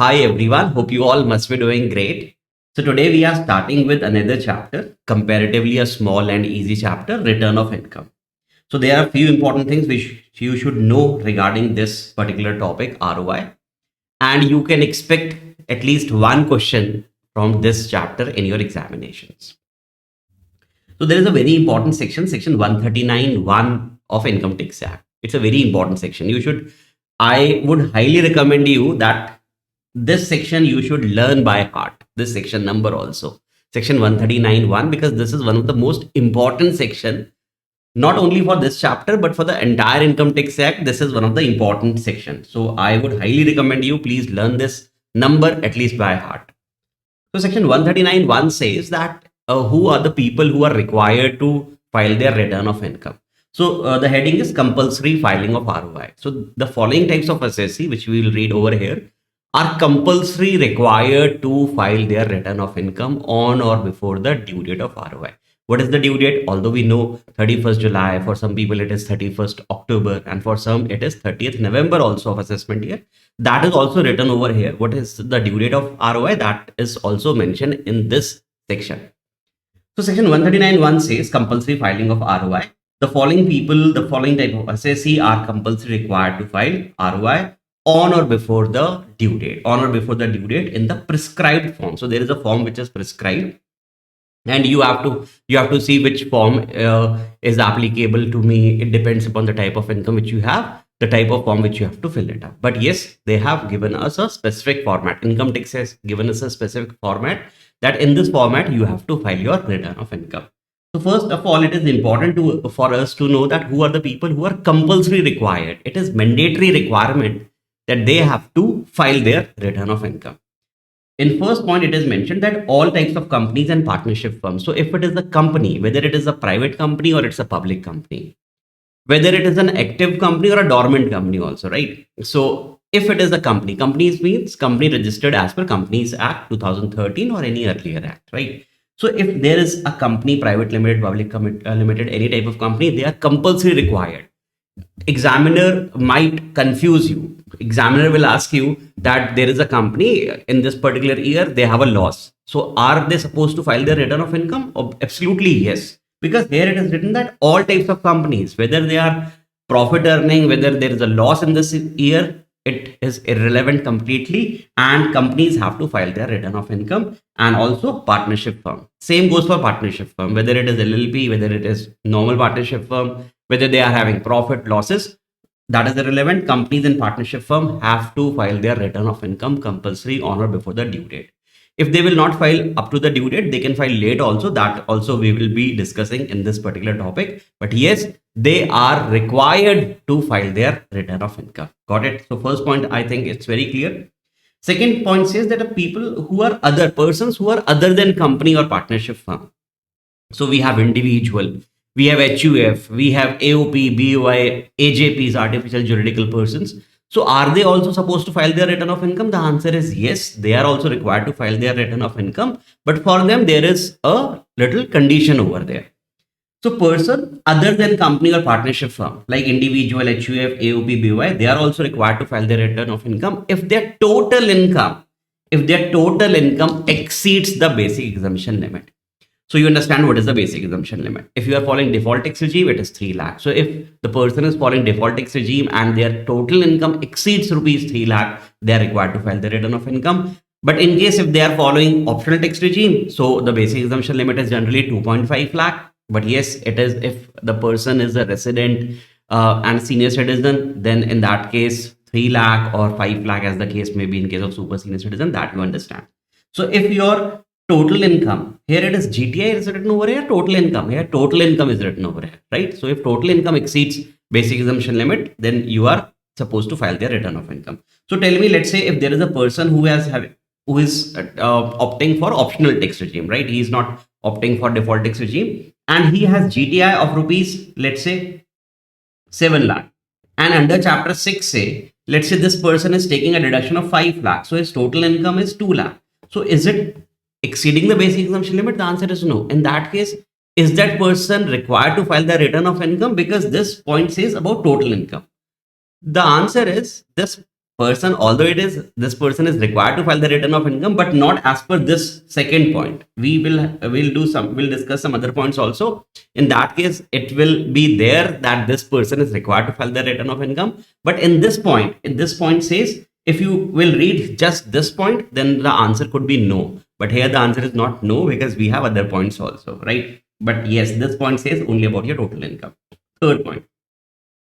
Hi everyone, hope you all must be doing great. So today we are starting with another chapter, comparatively a small and easy chapter, return of income. So there are a few important things which you should know regarding this particular topic, ROI, and you can expect at least one question from this chapter in your examinations. So there is a very important section, section 139(1) of Income Tax Act. It's a very important section. I would highly recommend you that this section you should learn by heart. This section number also, section 139(1), because this is one of the most important section, not only for this chapter, but for the entire Income Tax Act. This is one of the important sections. So I would highly recommend you, please learn this number at least by heart. So section 139(1) says that who are the people who are required to file their return of income. So the heading is compulsory filing of ROI. So the following types of assessee, which we will read over here, are compulsory required to file their return of income on or before the due date of ROI. What is the due date? Although we know 31st July, for some people it is 31st October, and for some it is 30th November also of assessment year. That is also written over here. What is the due date of ROI? That is also mentioned in this section. So section 139(1) says compulsory filing of ROI. The following people, the following type of assessee are compulsory required to file ROI on or before the due date, in the prescribed form. So there is a form which is prescribed, and you have to see which form is applicable to me. It depends upon the type of income which you have, the type of form which you have to fill it up. But yes, they have given us a specific format. Income tax has given us a specific format, that in this format you have to file your return of income. So first of all, it is important for us to know that who are the people who are compulsory required. It is mandatory requirement that they have to file their return of income. In first point, it is mentioned that all types of companies and partnership firms. So if it is a company, whether it is a private company or it's a public company, whether it is an active company or a dormant company also, right? So if it is a company, companies means company registered as per Companies Act 2013 or any earlier act, right? So if there is a company, private limited, public limited, any type of company, they are compulsory required. Examiner might confuse you. Examiner will ask you that there is a company in this particular year, they have a loss. So are they supposed to file their return of income? Absolutely yes. Because here it is written that all types of companies, whether they are profit earning, whether there is a loss in this year, it is irrelevant completely, and companies have to file their return of income. And also partnership firm, same goes for partnership firm, whether it is LLP, whether it is normal partnership firm, whether they are having profit losses, that is irrelevant. Companies and partnership firm have to file their return of income compulsory on or before the due date. If they will not file up to the due date, they can file late also. That also we will be discussing in this particular topic. But yes, they are required to file their return of income. Got it? So first point, I think it's very clear. Second point says that the people who are other persons who are other than company or partnership firm. So we have individual, we have HUF, we have AOP, BOI, AJPs, artificial juridical persons. So are they also supposed to file their return of income? The answer is yes, they are also required to file their return of income. But for them, there is a little condition over there. So person other than company or partnership firm, like individual, HUF, AOP, BOI, they are also required to file their return of income if their total income exceeds the basic exemption limit. So you understand what is the basic exemption limit. If you are following default tax regime, it is 3 lakh. So if the person is following default tax regime and their total income exceeds rupees 3 lakh, they are required to file the return of income. But in case if they are following optional tax regime, so the basic exemption limit is generally 2.5 lakh. But yes, it is if the person is a resident and senior citizen, then in that case, 3 lakh or 5 lakh as the case may be in case of super senior citizen, that you understand. So if your total income, here it is GTI is written over here, total income, here total income is written over here, right? So if total income exceeds basic exemption limit, then you are supposed to file their return of income. So tell me, let's say if there is a person who is opting for optional tax regime, right? He is not opting for default tax regime, and he has GTI of rupees, let's say 7 lakh. And under chapter 6A, let's say this person is taking a deduction of 5 lakh. So his total income is 2 lakh. So is it exceeding the basic exemption limit? The answer is no. In that case, is that person required to file the return of income? Because this point says about total income. The answer is this person, although this person is required to file the return of income, but not as per this second point. We'll discuss some other points also. In that case, it will be there that this person is required to file the return of income. But in this point says, if you will read just this point, then the answer could be no. But here the answer is not no, because we have other points also, right? But yes, this point says only about your total income. Third point,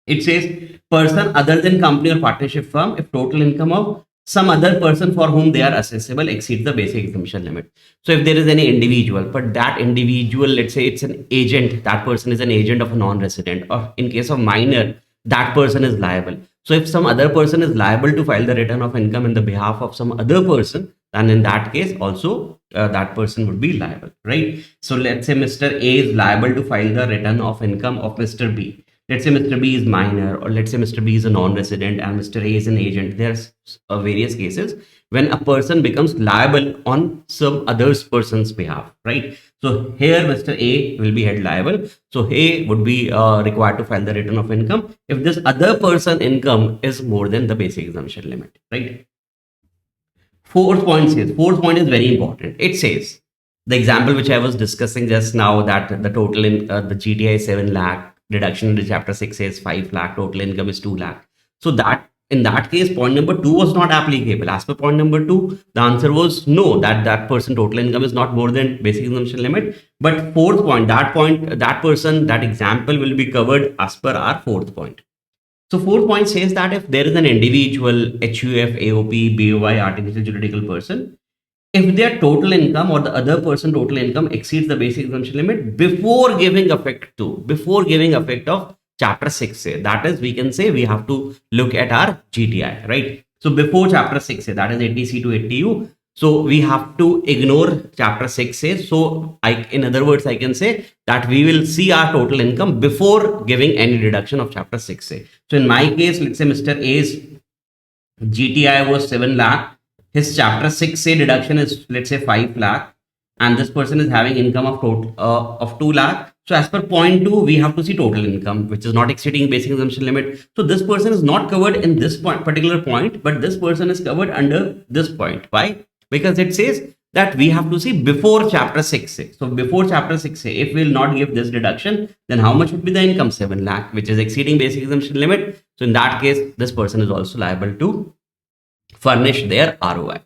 it says person other than company or partnership firm if total income of some other person for whom they are assessable exceeds the basic exemption limit. So if there is any individual, but that individual, let's say it's an agent, that person is an agent of a non-resident, or in case of minor, that person is liable. So if some other person is liable to file the return of income in the behalf of some other person, then in that case also that person would be liable, right? So let's say Mr. A is liable to file the return of income of Mr. B. Let's say Mr. B is minor, or let's say Mr. B is a non-resident and Mr. A is an agent. There's various cases when a person becomes liable on some other person's behalf, right? So here Mr. A will be held liable. So A would be required to file the return of income if this other person income is more than the basic exemption limit, right? Fourth point is very important. It says the example which I was discussing just now, that the total in the GTI is 7 lakh. Deduction in the chapter 6 says 5 lakh, total income is 2 lakh. So that in that case, point number 2 was not applicable. As per point number 2, the answer was no, that person total income is not more than basic exemption limit. But fourth point, that person, that example will be covered as per our fourth point. So fourth point says that if there is an individual, HUF, AOP, BOI, artificial juridical person, if their total income or the other person total income exceeds the basic exemption limit before giving effect of chapter 6A, that is, we can say we have to look at our GTI, right? So before chapter 6A, that is 80C to 80U. So we have to ignore chapter 6A. So in other words, I can say that we will see our total income before giving any deduction of chapter 6A. So in my case, let's say Mr. A's GTI was 7 lakh. His chapter 6A deduction is, let's say, 5 lakh, and this person is having income of 2 lakh. So as per point 2, we have to see total income, which is not exceeding basic exemption limit. So this person is not covered in this particular point, but this person is covered under this point. Why? Because it says that we have to see before chapter 6A. So before chapter 6A, if we will not give this deduction, then how much would be the income? 7 lakh, which is exceeding basic exemption limit. So in that case, this person is also liable to furnish their ROI.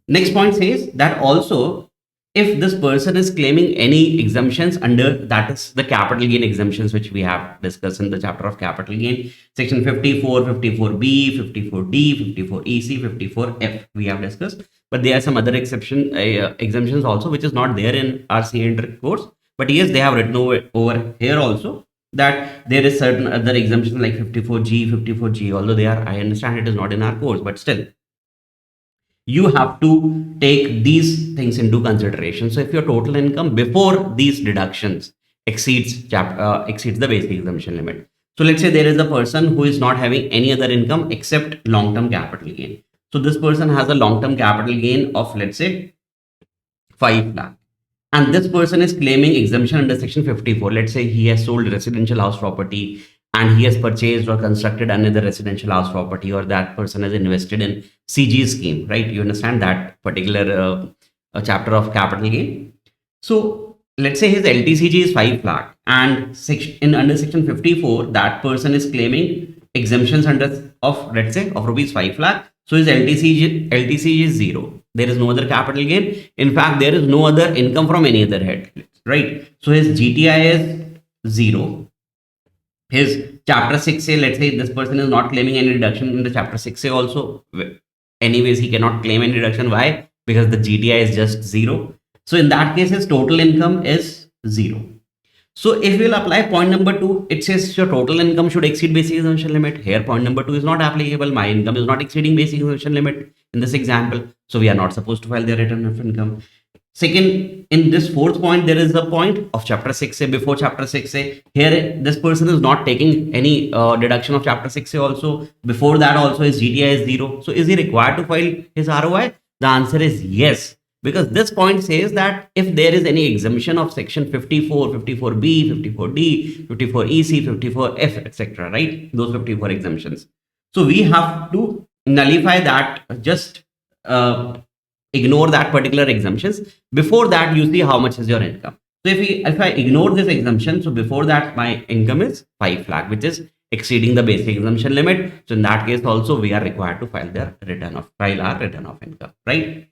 Next point says that also if this person is claiming any exemptions under, that is the capital gain exemptions, which we have discussed in the chapter of capital gain, section 54, 54B, 54D, 54EC, 54F we have discussed. But there are some other exemptions also, which is not there in our CA course. But yes, they have written over here also that there is certain other exemptions like 54G, 54G, although they are, I understand it is not in our course, but still you have to take these things into consideration. So if your total income before these deductions exceeds the basic exemption limit. So let's say there is a person who is not having any other income except long-term capital gain. So this person has a long-term capital gain of, let's say, 5 lakh. And this person is claiming exemption under section 54. Let's say he has sold residential house property and he has purchased or constructed another residential house property, or that person has invested in CG scheme, right? You understand that particular chapter of capital gain. So let's say his LTCG is 5 lakh and under section 54, that person is claiming exemptions of rupees 5 lakh. So his LTCG is 0. There is no other capital gain. In fact, there is no other income from any other head, right? So his GTI is 0. His chapter 6A, let's say this person is not claiming any deduction in the chapter 6A also. Anyways, he cannot claim any deduction. Why? Because the GTI is just 0. So in that case, his total income is 0. So if we will apply point number 2, it says your total income should exceed basic exemption limit. Here point number 2 is not applicable. My income is not exceeding basic exemption limit in this example. So we are not supposed to file the return of income. Second, in this fourth point, there is a point of chapter 6A, before chapter 6A. Here, this person is not taking any deduction of chapter 6A also. Before that also, his GTI is 0. So is he required to file his ROI? The answer is yes. Because this point says that if there is any exemption of section 54, 54B, 54D, 54EC, 54F, etc., right? Those 54 exemptions. So we have to nullify that, just ignore that particular exemptions. Before that, you see how much is your income. So if I ignore this exemption, so before that my income is 5 lakh, which is exceeding the basic exemption limit. So in that case also we are required to file our return of income, right?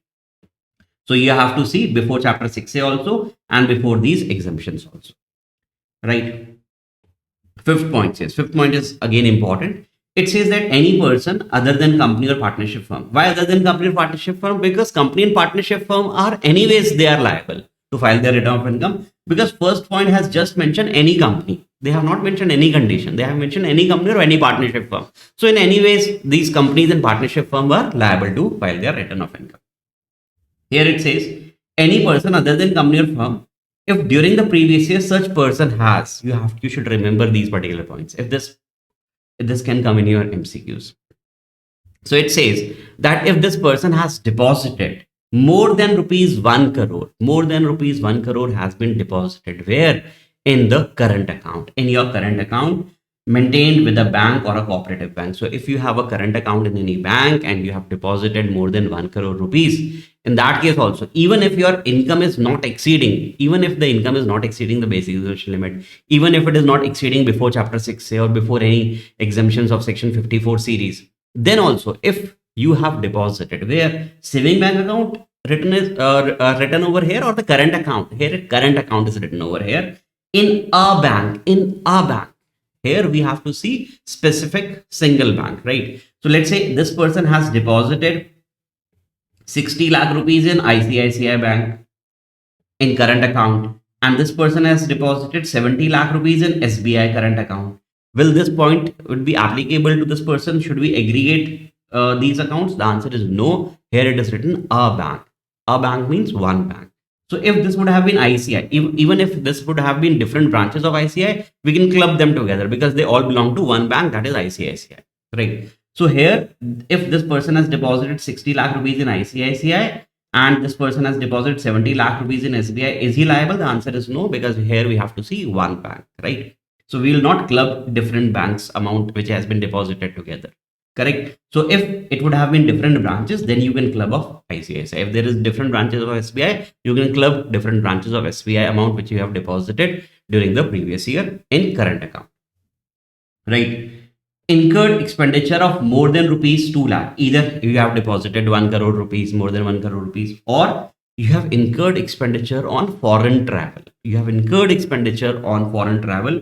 So you have to see before chapter 6A also and before these exemptions also, right? Fifth point is again important. It says that any person other than company or partnership firm. Why other than company or partnership firm? Because company and partnership firm are anyways, they are liable to file their return of income, because first point has just mentioned any company. They have not mentioned any condition. They have mentioned any company or any partnership firm. So in any ways, these companies and partnership firm are liable to file their return of income. Here it says any person other than company or firm, if during the previous year such person has, you should remember these particular points. If this can come in your MCQs. So it says that if this person has deposited more than rupees 1 crore, more than rupees 1 crore has been deposited where? In the current account, in your current account maintained with a bank or a cooperative bank. So if you have a current account in any bank and you have deposited more than 1 crore rupees, in that case also, even if your income is not exceeding, even if the income is not exceeding the basic exemption limit, even if it is not exceeding before chapter 6 or before any exemptions of section 54 series, then also if you have deposited where? Saving bank account written is written over here, or the current account, here current account is written over here, in a bank, here we have to see specific single bank, right? So let's say this person has deposited 60 lakh rupees in ICICI bank in current account, and this person has deposited 70 lakh rupees in SBI current account. Will this point would be applicable to this person? Should we aggregate these accounts? The answer is no. Here it is written a bank. A bank means one bank. So if this would have been ICI, even if this would have been different branches of ICI, we can club them together because they all belong to one bank, that is ICICI, right? So here, if this person has deposited 60 lakh rupees in ICICI and this person has deposited 70 lakh rupees in SBI, is he liable? The answer is no, because here we have to see one bank, right? So we will not club different banks amount which has been deposited together. Correct. So if it would have been different branches, then you can club of ICICI. If there is different branches of SBI, you can club different branches of SBI amount which you have deposited during the previous year in current account. Right. Incurred expenditure of more than rupees 2 lakh. Either you have deposited 1 crore rupees, more than 1 crore rupees, or you have incurred expenditure on foreign travel. You have incurred expenditure on foreign travel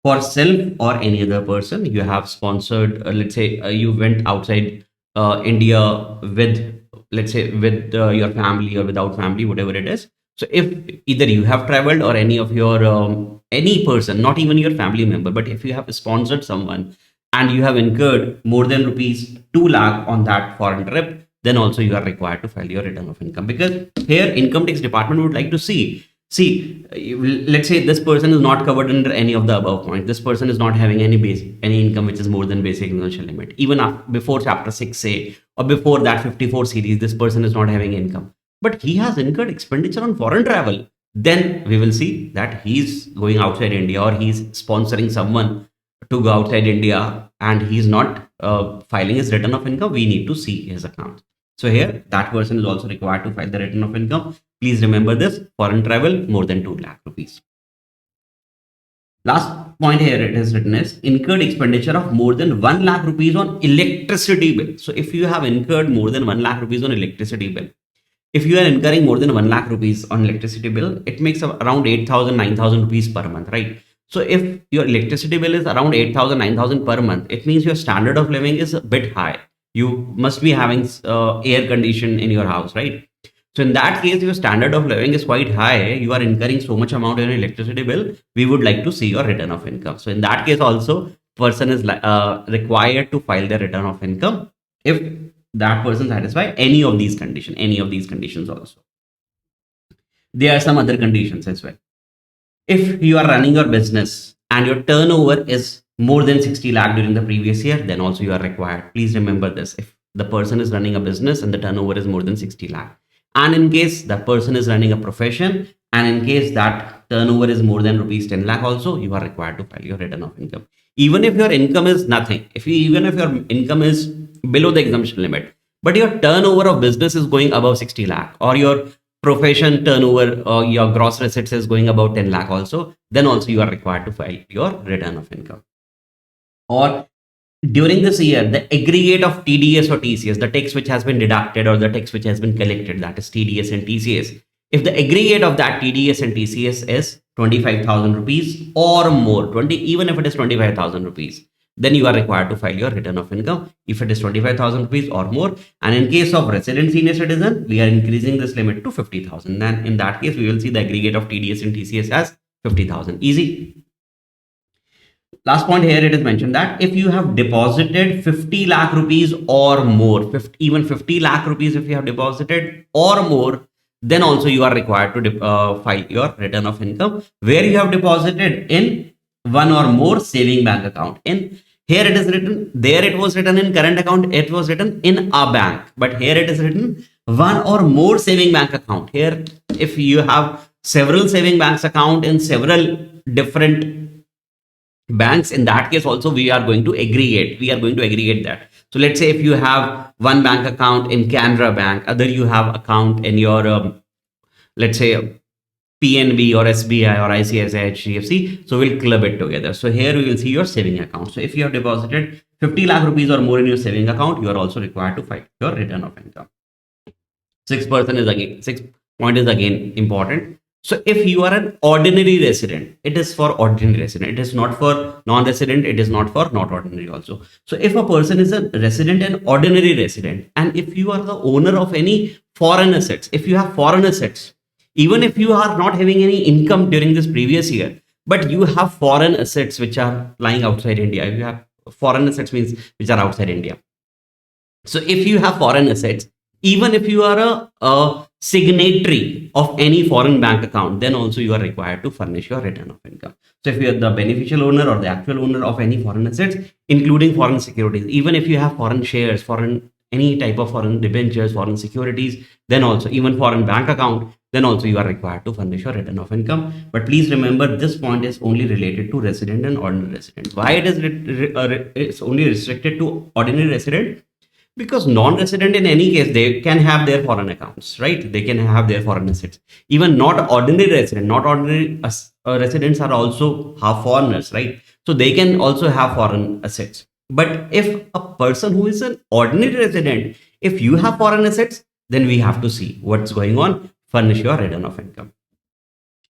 for self or any other person. You have sponsored, let's say you went outside India with, let's say, with your family or without family, whatever it is. So if either you have traveled or any of your any person, not even your family member, but if you have sponsored someone and you have incurred more than rupees 2 lakh on that foreign trip, then also you are required to file your return of income, because here income tax department would like to see, let's say this person is not covered under any of the above points. This person is not having any income which is more than basic exemption limit. Even before chapter 6A or before that 54 series, this person is not having income, but he has incurred expenditure on foreign travel. Then we will see that he's going outside India or he's sponsoring someone to go outside India and he's not filing his return of income. We need to see his account. So here that person is also required to file the return of income. Please remember this: foreign travel more than 2 lakh rupees. Last point here it is written is incurred expenditure of more than 1 lakh rupees on electricity bill. So if you have incurred more than 1 lakh rupees on electricity bill, if you are incurring more than 1 lakh rupees on electricity bill, it makes around 8,000, 9,000 rupees per month, right? So if your electricity bill is around 8,000, 9,000 per month, it means your standard of living is a bit high. You must be having air condition in your house, right? So in that case, your standard of living is quite high. You are incurring so much amount in electricity bill. We would like to see your return of income. So in that case also, person is required to file their return of income if that person satisfy any of these conditions also. There are some other conditions as well. If you are running your business and your turnover is more than 60 lakh during the previous year, then also you are required. Please remember this: if the person is running a business and the turnover is more than 60 lakh, and in case that person is running a profession and in case that turnover is more than rupees 10 lakh, also you are required to file your return of income. even if your income is nothing, even if your income is below the exemption limit, but your turnover of business is going above 60 lakh, or your profession turnover or your gross receipts is going about 10 lakh also, then also you are required to file your return of income. Or during this year, the aggregate of TDS or TCS, the tax which has been deducted or the tax which has been collected, that is TDS and TCS. If the aggregate of that TDS and TCS is 25,000 rupees or more, even if it is 25,000 rupees, then you are required to file your return of income if it is 25,000 rupees or more. And in case of resident senior citizen, we are increasing this limit to 50,000. Then in that case, we will see the aggregate of TDS and TCS as 50,000. Easy. Last point here, it is mentioned that if you have deposited 50 lakh rupees or more, even 50 lakh rupees if you have deposited or more, then also you are required to file your return of income where you have deposited in one or more saving bank account. In here it is written, there it was written in current account, it was written in a bank, but here it is written one or more saving bank account. Here, if you have several saving banks account in several different banks, in that case also we are going to aggregate that. So let's say if you have one bank account in Canara Bank, other you have account in your let's say PNB or SBI or ICICI HDFC, so we'll club it together. So here we will see your saving account. So if you have deposited 50 lakh rupees or more in your saving account, you are also required to file your return of income. Sixth point is again important. So if you are an ordinary resident, it is for ordinary resident. It is not for non-resident. It is not for not ordinary also. So if a person is a resident and ordinary resident, and if you are the owner of any foreign assets, if you have foreign assets, even if you are not having any income during this previous year, but you have foreign assets which are lying outside India. If you have foreign assets means which are outside India. So if you have foreign assets, even if you are a signatory of any foreign bank account, then also you are required to furnish your return of income. So if you are the beneficial owner or the actual owner of any foreign assets, including foreign securities, even if you have foreign shares, any type of foreign debentures, foreign securities, then also even foreign bank account, then also you are required to furnish your return of income. But please remember, this point is only related to resident and ordinary resident. Why it is it's only restricted to ordinary resident? Because non-resident, in any case, they can have their foreign accounts, right? They can have their foreign assets. Even not ordinary residents are also half foreigners, right? So they can also have foreign assets. But if a person who is an ordinary resident, if you have foreign assets, then we have to see what's going on, furnish your return of income.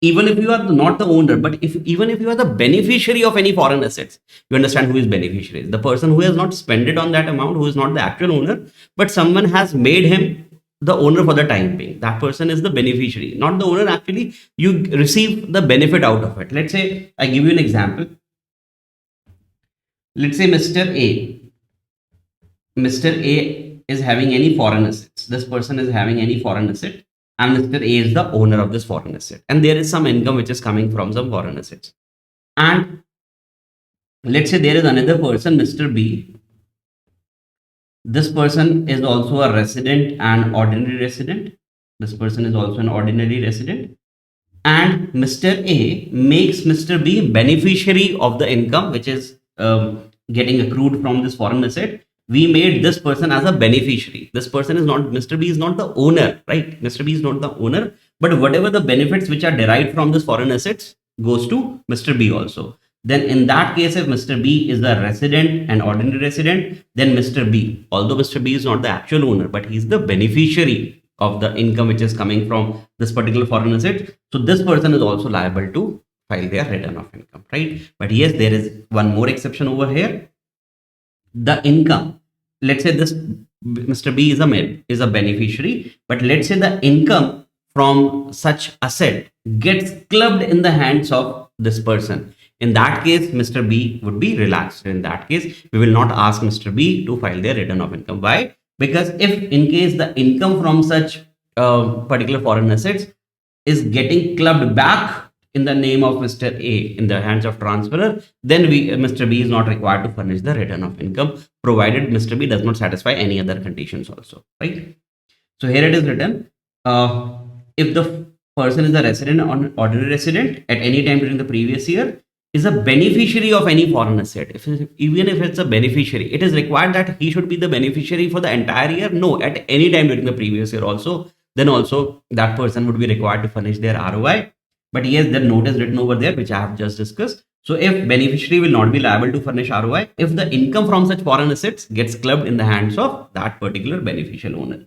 Even if you are not the owner, but even if you are the beneficiary of any foreign assets, you understand who is beneficiary. The person who has not spent it on that amount, who is not the actual owner, but someone has made him the owner for the time being. That person is the beneficiary, not the owner. Actually, you receive the benefit out of it. Let's say, I give you an example. Let's say Mr. A is having any foreign assets. This person is having any foreign asset, and Mr. A is the owner of this foreign asset, and there is some income which is coming from some foreign assets. And let's say there is another person, Mr. B. This person is also a resident and ordinary resident. This person is also an ordinary resident, and Mr. A makes Mr. B beneficiary of the income which is getting accrued from this foreign asset. We made this person as a beneficiary. This person is not, Mr. B is not the owner, right? Mr. B is not the owner, but whatever the benefits which are derived from this foreign assets goes to Mr. B also. Then in that case, if Mr. B is the resident and ordinary resident, then Mr. B, although Mr. B is not the actual owner, but he's the beneficiary of the income which is coming from this particular foreign asset. So this person is also liable to file their return of income, right? But yes, there is one more exception over here. The income, let's say this Mr. B is a beneficiary, but let's say the income from such asset gets clubbed in the hands of this person. In that case, Mr. B would be relaxed. In that case, we will not ask Mr. B to file their return of income. Why? Because if in case the income from such particular foreign assets is getting clubbed back in the name of Mr. A in the hands of transferor, then Mr. B is not required to furnish the return of income, provided Mr. B does not satisfy any other conditions also, right? So here it is written, if the person is a resident or ordinary resident at any time during the previous year, is a beneficiary of any foreign asset, even if it's a beneficiary, it is required that he should be the beneficiary for the entire year? No, at any time during the previous year also, then also that person would be required to furnish their ROI. But yes, the note is written over there, which I have just discussed. So if beneficiary will not be liable to furnish ROI if the income from such foreign assets gets clubbed in the hands of that particular beneficial owner.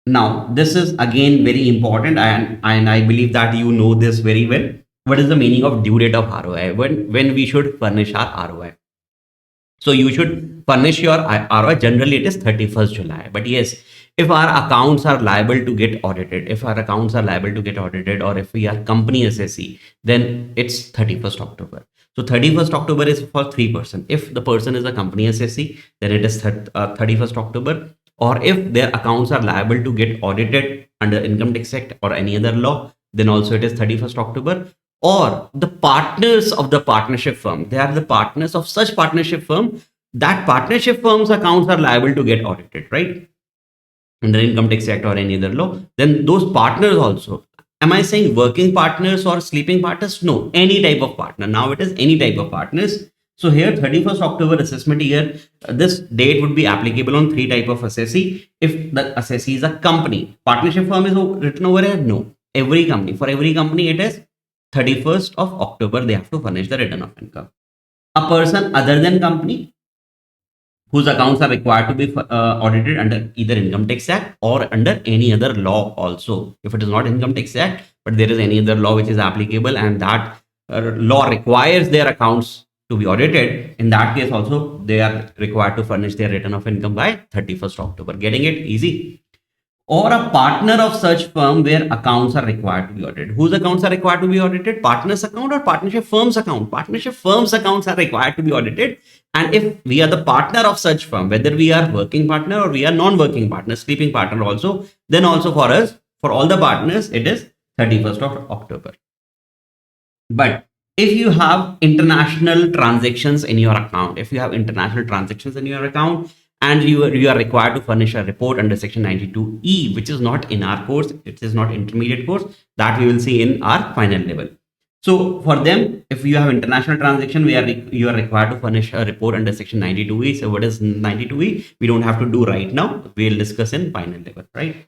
Now, this is again very important, and I believe that you know this very well. What is the meaning of due date of ROI? When we should furnish our ROI? So you should furnish your ROI. Generally, it is 31st July. But yes, if our accounts are liable to get audited, or if we are company SSE, then it's 31st October. So 31st October is for 3%. If the person is a company SSE, then it is 31st October. Or if their accounts are liable to get audited under Income Tax Act or any other law, then also it is 31st October. Or the partners of the partnership firm, they are the partners of such partnership firm, that partnership firm's accounts are liable to get audited, right? Under Income Tax Act or any other law. Then those partners also, am I saying working partners or sleeping partners? No, any type of partner. Now it is any type of partners. So here 31st October assessment year, this date would be applicable on 3 type of assessee. If the assessee is a company, partnership firm is written over here? No. Every company, for every company it is 31st of October, they have to furnish the return of income. A person other than company whose accounts are required to be audited under either Income Tax Act or under any other law also. If it is not Income Tax Act, but there is any other law which is applicable and that law requires their accounts to be audited, in that case also they are required to furnish their return of income by 31st October. Getting it? Easy. Or a partner of such firm where accounts are required to be audited. Whose accounts are required to be audited? Partner's account or partnership firm's account? Partnership firm's accounts are required to be audited. And if we are the partner of such firm, whether we are working partner or we are non-working partner, sleeping partner also, then also for us, for all the partners, it is 31st of October. But if you have international transactions in your account, and you are required to furnish a report under section 92E, which is not in our course, it is not intermediate course, that we will see in our final level. So for them, if you have international transaction, you are required to furnish a report under section 92E. So what is 92E? We don't have to do right now. We'll discuss in final level, right?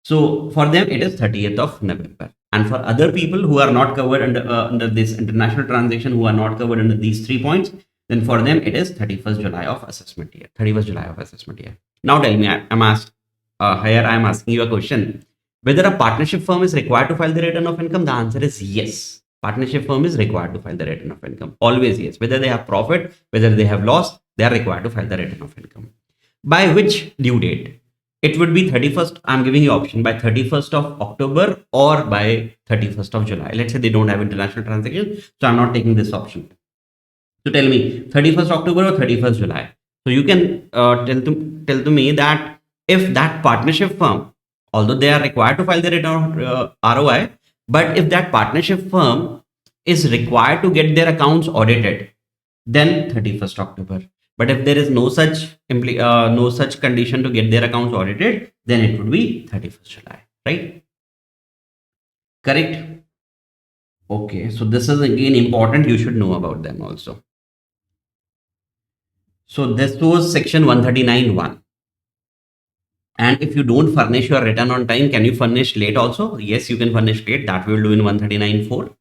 So for them, it is 30th of November. And for other people who are not covered under this international transaction, who are not covered under these 3 points, then for them it is 31st July of assessment year. 31st July of assessment year. Now tell me, here I am asking you a question. Whether a partnership firm is required to file the return of income? The answer is yes. Partnership firm is required to file the return of income. Always yes. Whether they have profit, whether they have loss, they are required to file the return of income. By which due date? It would be 31st. I'm giving you option by 31st of October or by 31st of July. Let's say they don't have international transaction, so I'm not taking this option. So tell me, 31st October or 31st July. So you can tell to me that if that partnership firm, although they are required to file the return ROI, but if that partnership firm is required to get their accounts audited, then 31st October. But if there is no such condition to get their accounts audited, then it would be 31st July, right? Correct? Okay, so this is again important. You should know about them also. So this was section 139(1). And if you don't furnish your return on time, can you furnish late also? Yes, you can furnish late. That we will do in 139(4).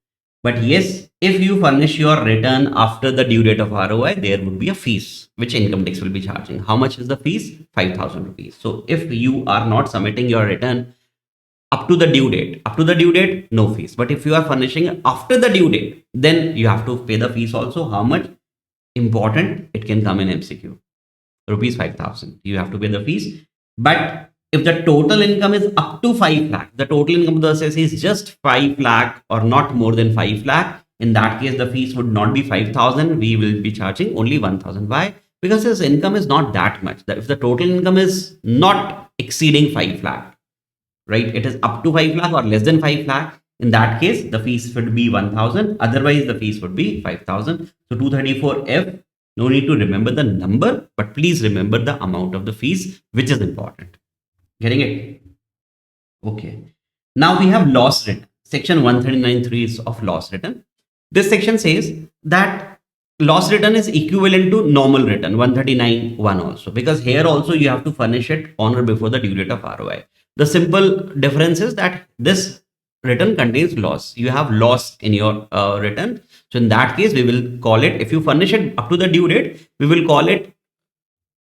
But yes, if you furnish your return after the due date of ROI, there would be a fees which income tax will be charging. How much is the fees? 5,000 rupees. So if you are not submitting your return up to the due date, no fees. But if you are furnishing after the due date, then you have to pay the fees also. How much? Important, it can come in MCQ. Rupees 5,000. You have to pay the fees. But if the total income is up to 5 lakh, the total income of the assessee is just 5 lakh or not more than 5 lakh, in that case, the fees would not be 5,000. We will be charging only 1,000. Why? Because his income is not that much. If the total income is not exceeding 5 lakh, right? It is up to 5 lakh or less than 5 lakh. In that case, the fees would be 1,000. Otherwise, the fees would be 5,000. So 234F, no need to remember the number, but please remember the amount of the fees, which is important. Getting it? Okay. Now we have loss return. Section 139(3) is of loss return. This section says that loss return is equivalent to normal return 139(1) also, because here also you have to furnish it on or before the due date of ROI. The simple difference is that this return contains loss. You have loss in your return. So in that case, we will call it, if you furnish it up to the due date, we will call it,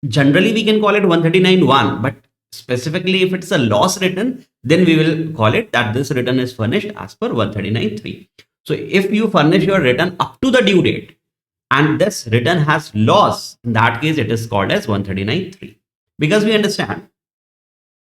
generally we can call it 139(1), but specifically if it's a loss return, then we will call it that this return is furnished as per 139(3). So if you furnish your return up to the due date and this return has loss, in that case it is called as 139(3). Because we understand,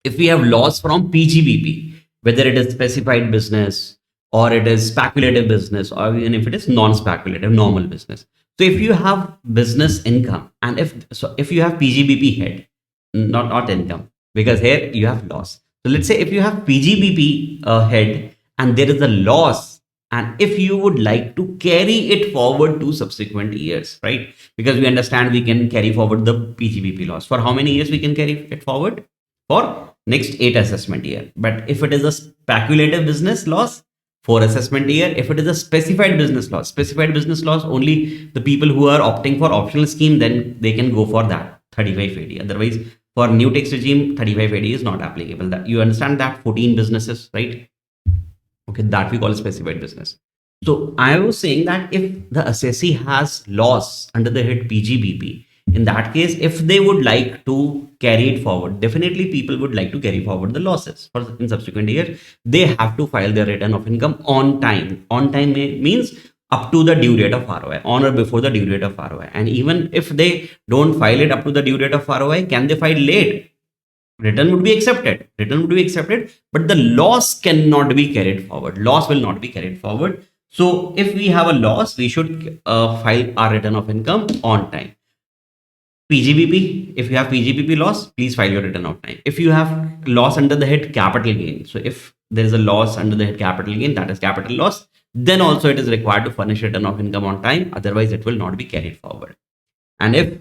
if we have loss from PGBP, whether it is specified business or it is speculative business, or even if it is non-speculative normal business. So if you have business income, and if you have PGBP head, not income, because here you have loss. So let's say if you have PGBP head and there is a loss, and if you would like to carry it forward to subsequent years, right? Because we understand we can carry forward the PGBP loss. For how many years we can carry it forward? For next 8 assessment year. But if it is a speculative business loss, 4 assessment year. If it is a specified business loss, only the people who are opting for optional scheme, then they can go for that 3580. Otherwise, for new tax regime, 3580 is not applicable. That you understand that 14 businesses, right? Okay, that we call specified business. So I was saying that if the assessee has loss under the head PGBP, in that case, if they would like to carry it forward, definitely people would like to carry forward the losses for in subsequent year. They have to file their return of income on time. On time means up to the due date of ROI, on or before the due date of ROI. And even if they don't file it up to the due date of ROI, can they file late? Return would be accepted. But the loss cannot be carried forward. Loss will not be carried forward. So if we have a loss, we should file our return of income on time. PGBP, if you have PGBP loss, please file your return on time. If you have loss under the head capital gain, so if there is a loss under the head capital gain, that is capital loss, then also it is required to furnish return of income on time. Otherwise, it will not be carried forward. And if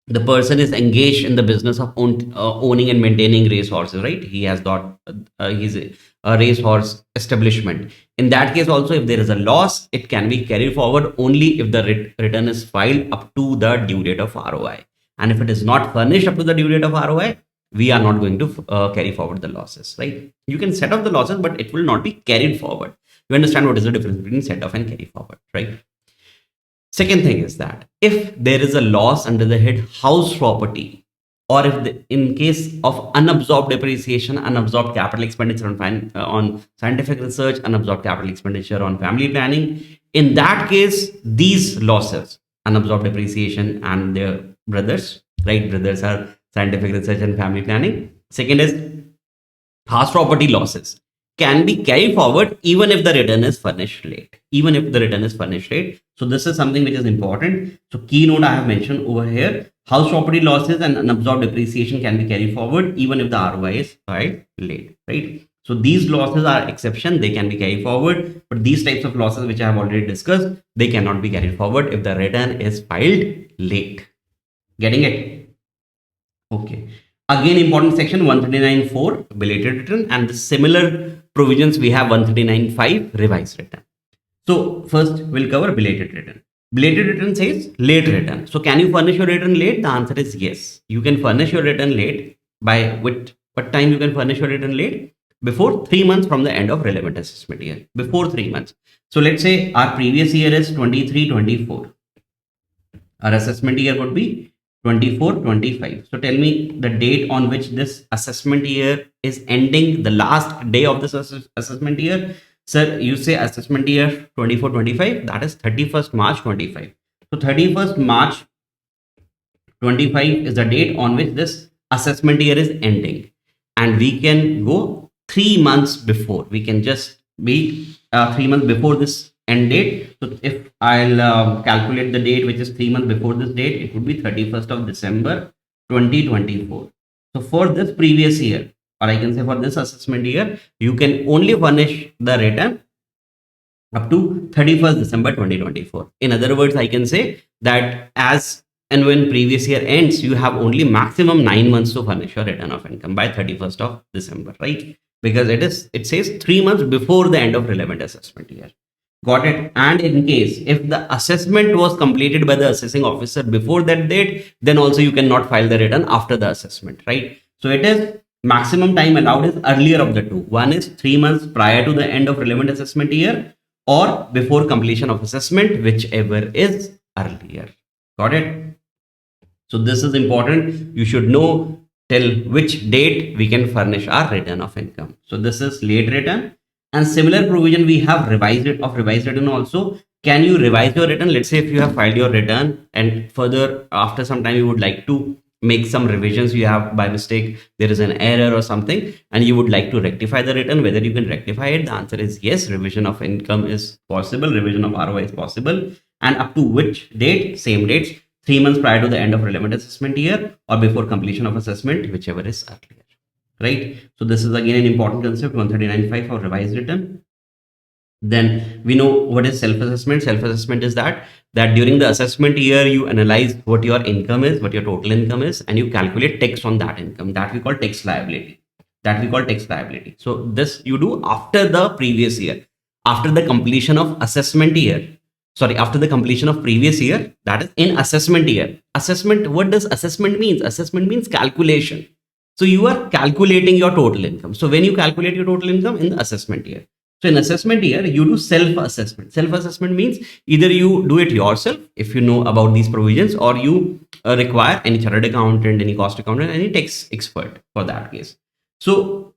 the person is engaged in the business of owning and maintaining racehorses, right? He has got he's a racehorse establishment. In that case also, if there is a loss, it can be carried forward only if the return is filed up to the due date of ROI. And if it is not furnished up to the due date of ROI, we are not going to carry forward the losses, right? You can set off the losses, but it will not be carried forward. You understand what is the difference between set off and carry forward, right? Second thing is that if there is a loss under the head house property, or if in case of unabsorbed depreciation, unabsorbed capital expenditure on scientific research, unabsorbed capital expenditure on family planning, in that case, these losses, unabsorbed depreciation and their brothers, right? Brothers are scientific research and family planning. Second is house property losses can be carried forward even if the return is furnished late. So this is something which is important. So keynote I have mentioned over here, house property losses and unabsorbed depreciation can be carried forward even if the ROI is filed late, right? So these losses are exception, they can be carried forward, but these types of losses which I have already discussed, they cannot be carried forward if the return is filed late. Getting it? Okay. Again, important section 139(4) belated return, and the similar provisions we have 139(5) revised return. So first we'll cover belated return. Belated return says late return. So can you furnish your return late? The answer is yes. You can furnish your return late. By what time you can furnish your return late? Before 3 months from the end of relevant assessment year. Before 3 months. So let's say our previous year is 23-24. Our assessment year would be 24-25. So tell me the date on which this assessment year is ending, the last day of this assessment year. Sir, you say assessment year 24-25, that is 31st March 25. So 31st March 25 is the date on which this assessment year is ending. And we can go 3 months before. We can just be 3 months before this end date. So if I'll calculate the date which is 3 months before this date, it would be 31st of December 2024. So for this previous year, or I can say for this assessment year, you can only furnish the return up to 31st December 2024. In other words, I can say that as and when previous year ends, you have only maximum 9 months to furnish your return of income by 31st of December, right? Because it says 3 months before the end of relevant assessment year. Got it? And in case if the assessment was completed by the assessing officer before that date, then also you cannot file the return after the assessment, right? So it is maximum time allowed is earlier of the two. One is 3 months prior to the end of relevant assessment year or before completion of assessment, whichever is earlier. Got it? So this is important. You should know till which date we can furnish our return of income. So this is late return. And similar provision we have revised return also. Can you revise your return? Let's say if you have filed your return and further after some time you would like to make some revisions, you have by mistake there is an error or something and you would like to rectify the return, whether you can rectify it. The answer is yes. Revision of income is possible, revision of ROI is possible. And up to which date? Same dates, 3 months prior to the end of relevant assessment year or before completion of assessment, whichever is earlier, right? So this is again an important concept, 139.5 for revised return. Then we know what is self-assessment. Self-assessment is that during the assessment year, you analyze what your income is, what your total income is, and you calculate tax on that income. That we call tax liability. So this you do after the previous year, after the completion of assessment year. Sorry, after the completion of previous year, that is in assessment year. Assessment, what does assessment means? Assessment means calculation. So you are calculating your total income. So when you calculate your total income in the assessment year, so in assessment year, you do self-assessment. Self-assessment means either you do it yourself if you know about these provisions, or you require any chartered accountant, any cost accountant, any tax expert for that case. So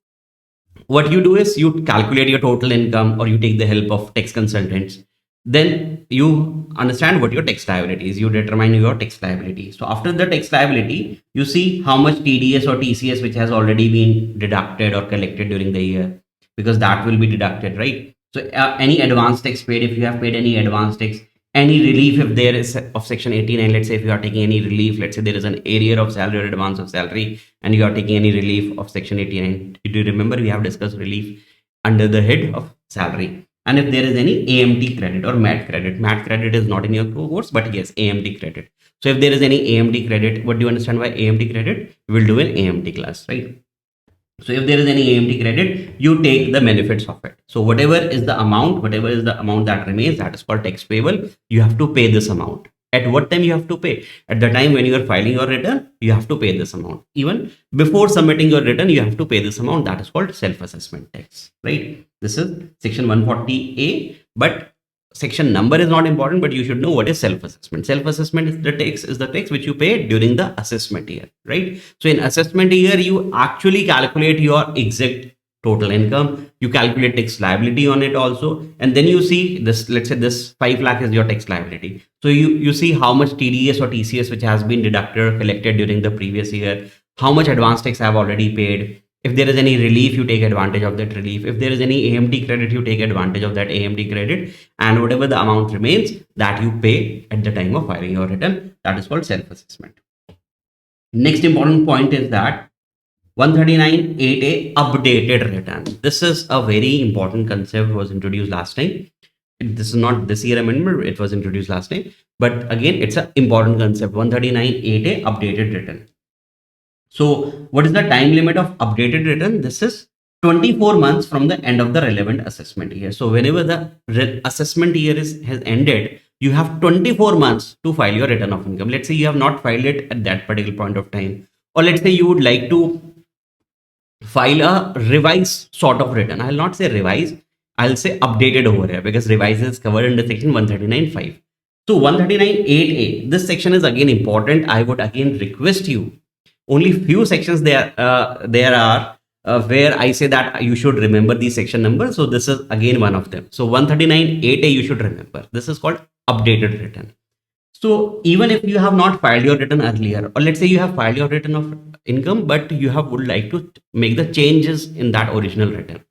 what you do is you calculate your total income or you take the help of tax consultants. Then you understand what your tax liability is. You determine your tax liability. So after the tax liability, you see how much TDS or TCS which has already been deducted or collected during the year, because that will be deducted, right? So any advance tax paid, if you have paid any advance tax, any relief if there is of section 89, let's say if you are taking any relief, let's say there is an arrear of salary or advance of salary and you are taking any relief of section 89. Do you remember we have discussed relief under the head of salary? And if there is any AMT credit or MAT credit is not in your course, but yes, AMT credit. So if there is any AMT credit, what do you understand by AMT credit? We will do an AMT class, right? So if there is any AMT credit, you take the benefits of it. So whatever is the amount that remains, that is called tax payable. You have to pay this amount. At what time you have to pay? At the time when you are filing your return, you have to pay this amount. Even before submitting your return, you have to pay this amount. That is called self-assessment tax, right? This is section 140A, but section number is not important, but you should know what is self-assessment. Self-assessment is the tax which you pay during the assessment year, right? So in assessment year, you actually calculate your exact total income. You calculate tax liability on it also. And then you see this, let's say this 5 lakh is your tax liability. So you see how much TDS or TCS which has been deducted or collected during the previous year, how much advance tax I have already paid. If there is any relief, you take advantage of that relief. If there is any AMT credit, you take advantage of that AMT credit, and whatever the amount remains, that you pay at the time of filing your return. That is called self-assessment. Next important point is that 139.8A updated return. This is a very important concept, was introduced last time. This is not this year amendment, it was introduced last time. But again, it's an important concept, 139.8A updated return. So what is the time limit of updated return? This is 24 months from the end of the relevant assessment year. So whenever the assessment year has ended, you have 24 months to file your return of income. Let's say you have not filed it at that particular point of time, or let's say you would like to file a revised sort of return. I'll not say revise, I'll say updated over here, because revise is covered under section 139.5. So 139.8A, this section is again important. I would again request you, only few sections there are where I say that you should remember the section number. So this is again one of them. So 139.8A you should remember. This is called updated return. So even if you have not filed your return earlier, or let's say you have filed your return of income, but you would like to make the changes in that original return.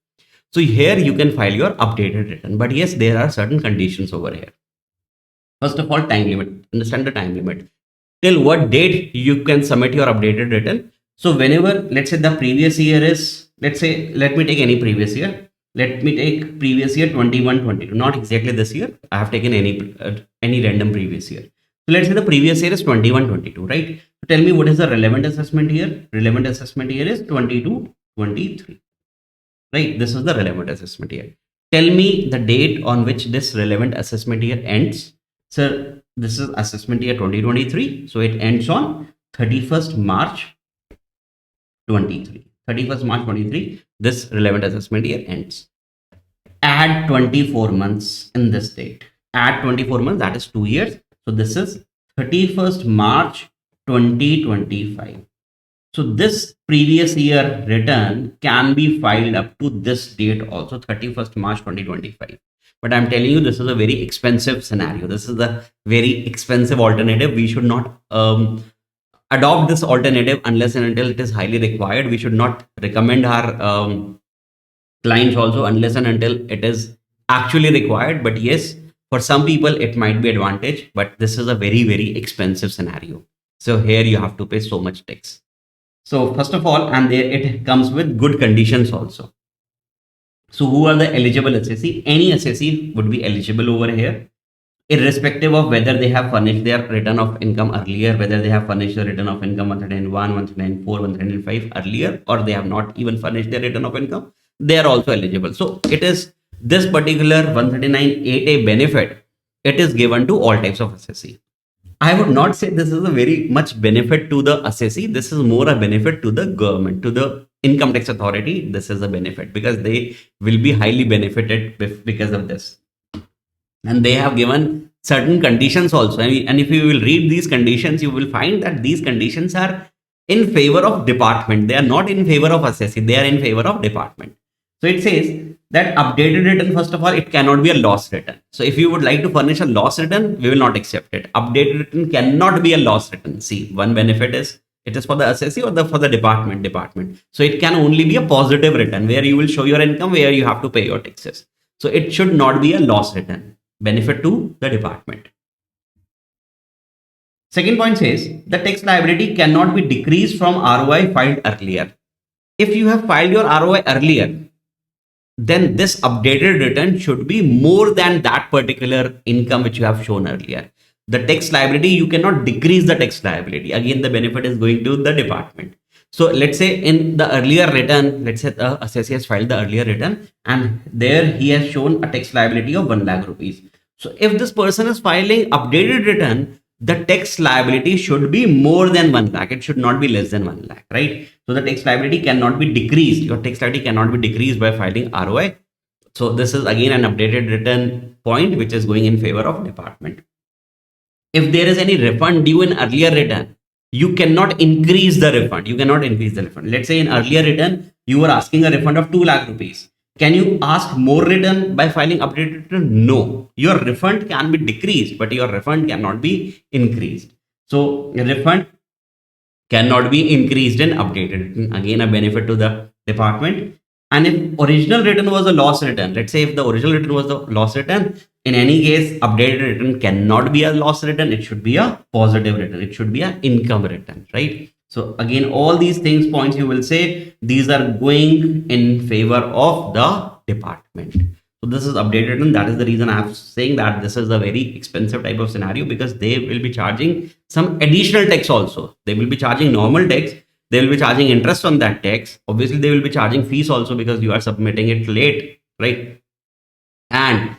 So here you can file your updated return. But yes, there are certain conditions over here. First of all, time limit. Understand the time limit. Till what date you can submit your updated return? So whenever, let's say the previous year is, let's say, let me take any previous year. Let me take previous year 21-22, not exactly this year. I have taken any random previous year. So let's say the previous year is 21-22, right? So tell me what is the relevant assessment year? Relevant assessment year is 22-23, right? This is the relevant assessment year. tell me the date on which this relevant assessment year ends. Sir, this is assessment year 2023. So it ends on 31st March 23. 31st March 23, this relevant assessment year ends. Add 24 months in this date. Add 24 months, that is 2 years. So this is 31st March 2025. So this previous year return can be filed up to this date also, 31st March 2025. But I'm telling you, this is a very expensive scenario. This is a very expensive alternative. We should not adopt this alternative unless and until it is highly required. We should not recommend our clients also unless and until it is actually required. But yes, for some people it might be advantage, but this is a very, very expensive scenario. So here you have to pay so much tax. So first of all, and there it comes with good conditions also. So who are the eligible assessee? Any assessee would be eligible over here, irrespective of whether they have furnished their return of income earlier, whether they have furnished the return of income 101, 104, 105 earlier, or they have not even furnished their return of income, they are also eligible. So it is this particular 139.8A benefit, it is given to all types of assessee. I would not say this is a very much benefit to the assessee. This is more a benefit to the government, to the income tax authority. This is a benefit because they will be highly benefited because of this. And they have given certain conditions also. And if you will read these conditions, you will find that these conditions are in favor of department. They are not in favor of assessee. They are in favor of department. So it says that updated return, first of all, it cannot be a loss return. So if you would like to furnish a loss return, we will not accept it. Updated return cannot be a loss return. See, one benefit is it is for the assessee or for the department. So it can only be a positive return where you will show your income, where you have to pay your taxes. So it should not be a loss return. Benefit to the department. Second point says the tax liability cannot be decreased from ROI filed earlier. If you have filed your ROI earlier, then this updated return should be more than that particular income which you have shown earlier. The tax liability, you cannot decrease the tax liability. Again, the benefit is going to the department. So let's say in the earlier return, let's say the assessee has filed the earlier return and there he has shown a tax liability of 1 lakh rupees. So if this person is filing updated return, the tax liability should be more than 1 lakh. It should not be less than 1 lakh, right? So the tax liability cannot be decreased. Your tax liability cannot be decreased by filing ROI. So this is again an updated return point which is going in favor of department. If there is any refund due in earlier return, you cannot increase the refund. You cannot increase the refund. Let's say in earlier return, you were asking a refund of 2 lakh rupees. Can you ask more return by filing updated return? No. Your refund can be decreased, but your refund cannot be increased. So refund cannot be increased in updated return. Again, a benefit to the department. And if original return was a loss return, let's say if the original return was the loss return, in any case, updated return cannot be a loss return. It should be a positive return. It should be an income return, right? So again, all these things points you will say these are going in favor of the department. So this is updated and that is the reason I am saying that this is a very expensive type of scenario because they will be charging some additional tax also. They will be charging normal tax. They will be charging interest on that tax. Obviously, they will be charging fees also because you are submitting it late, right? And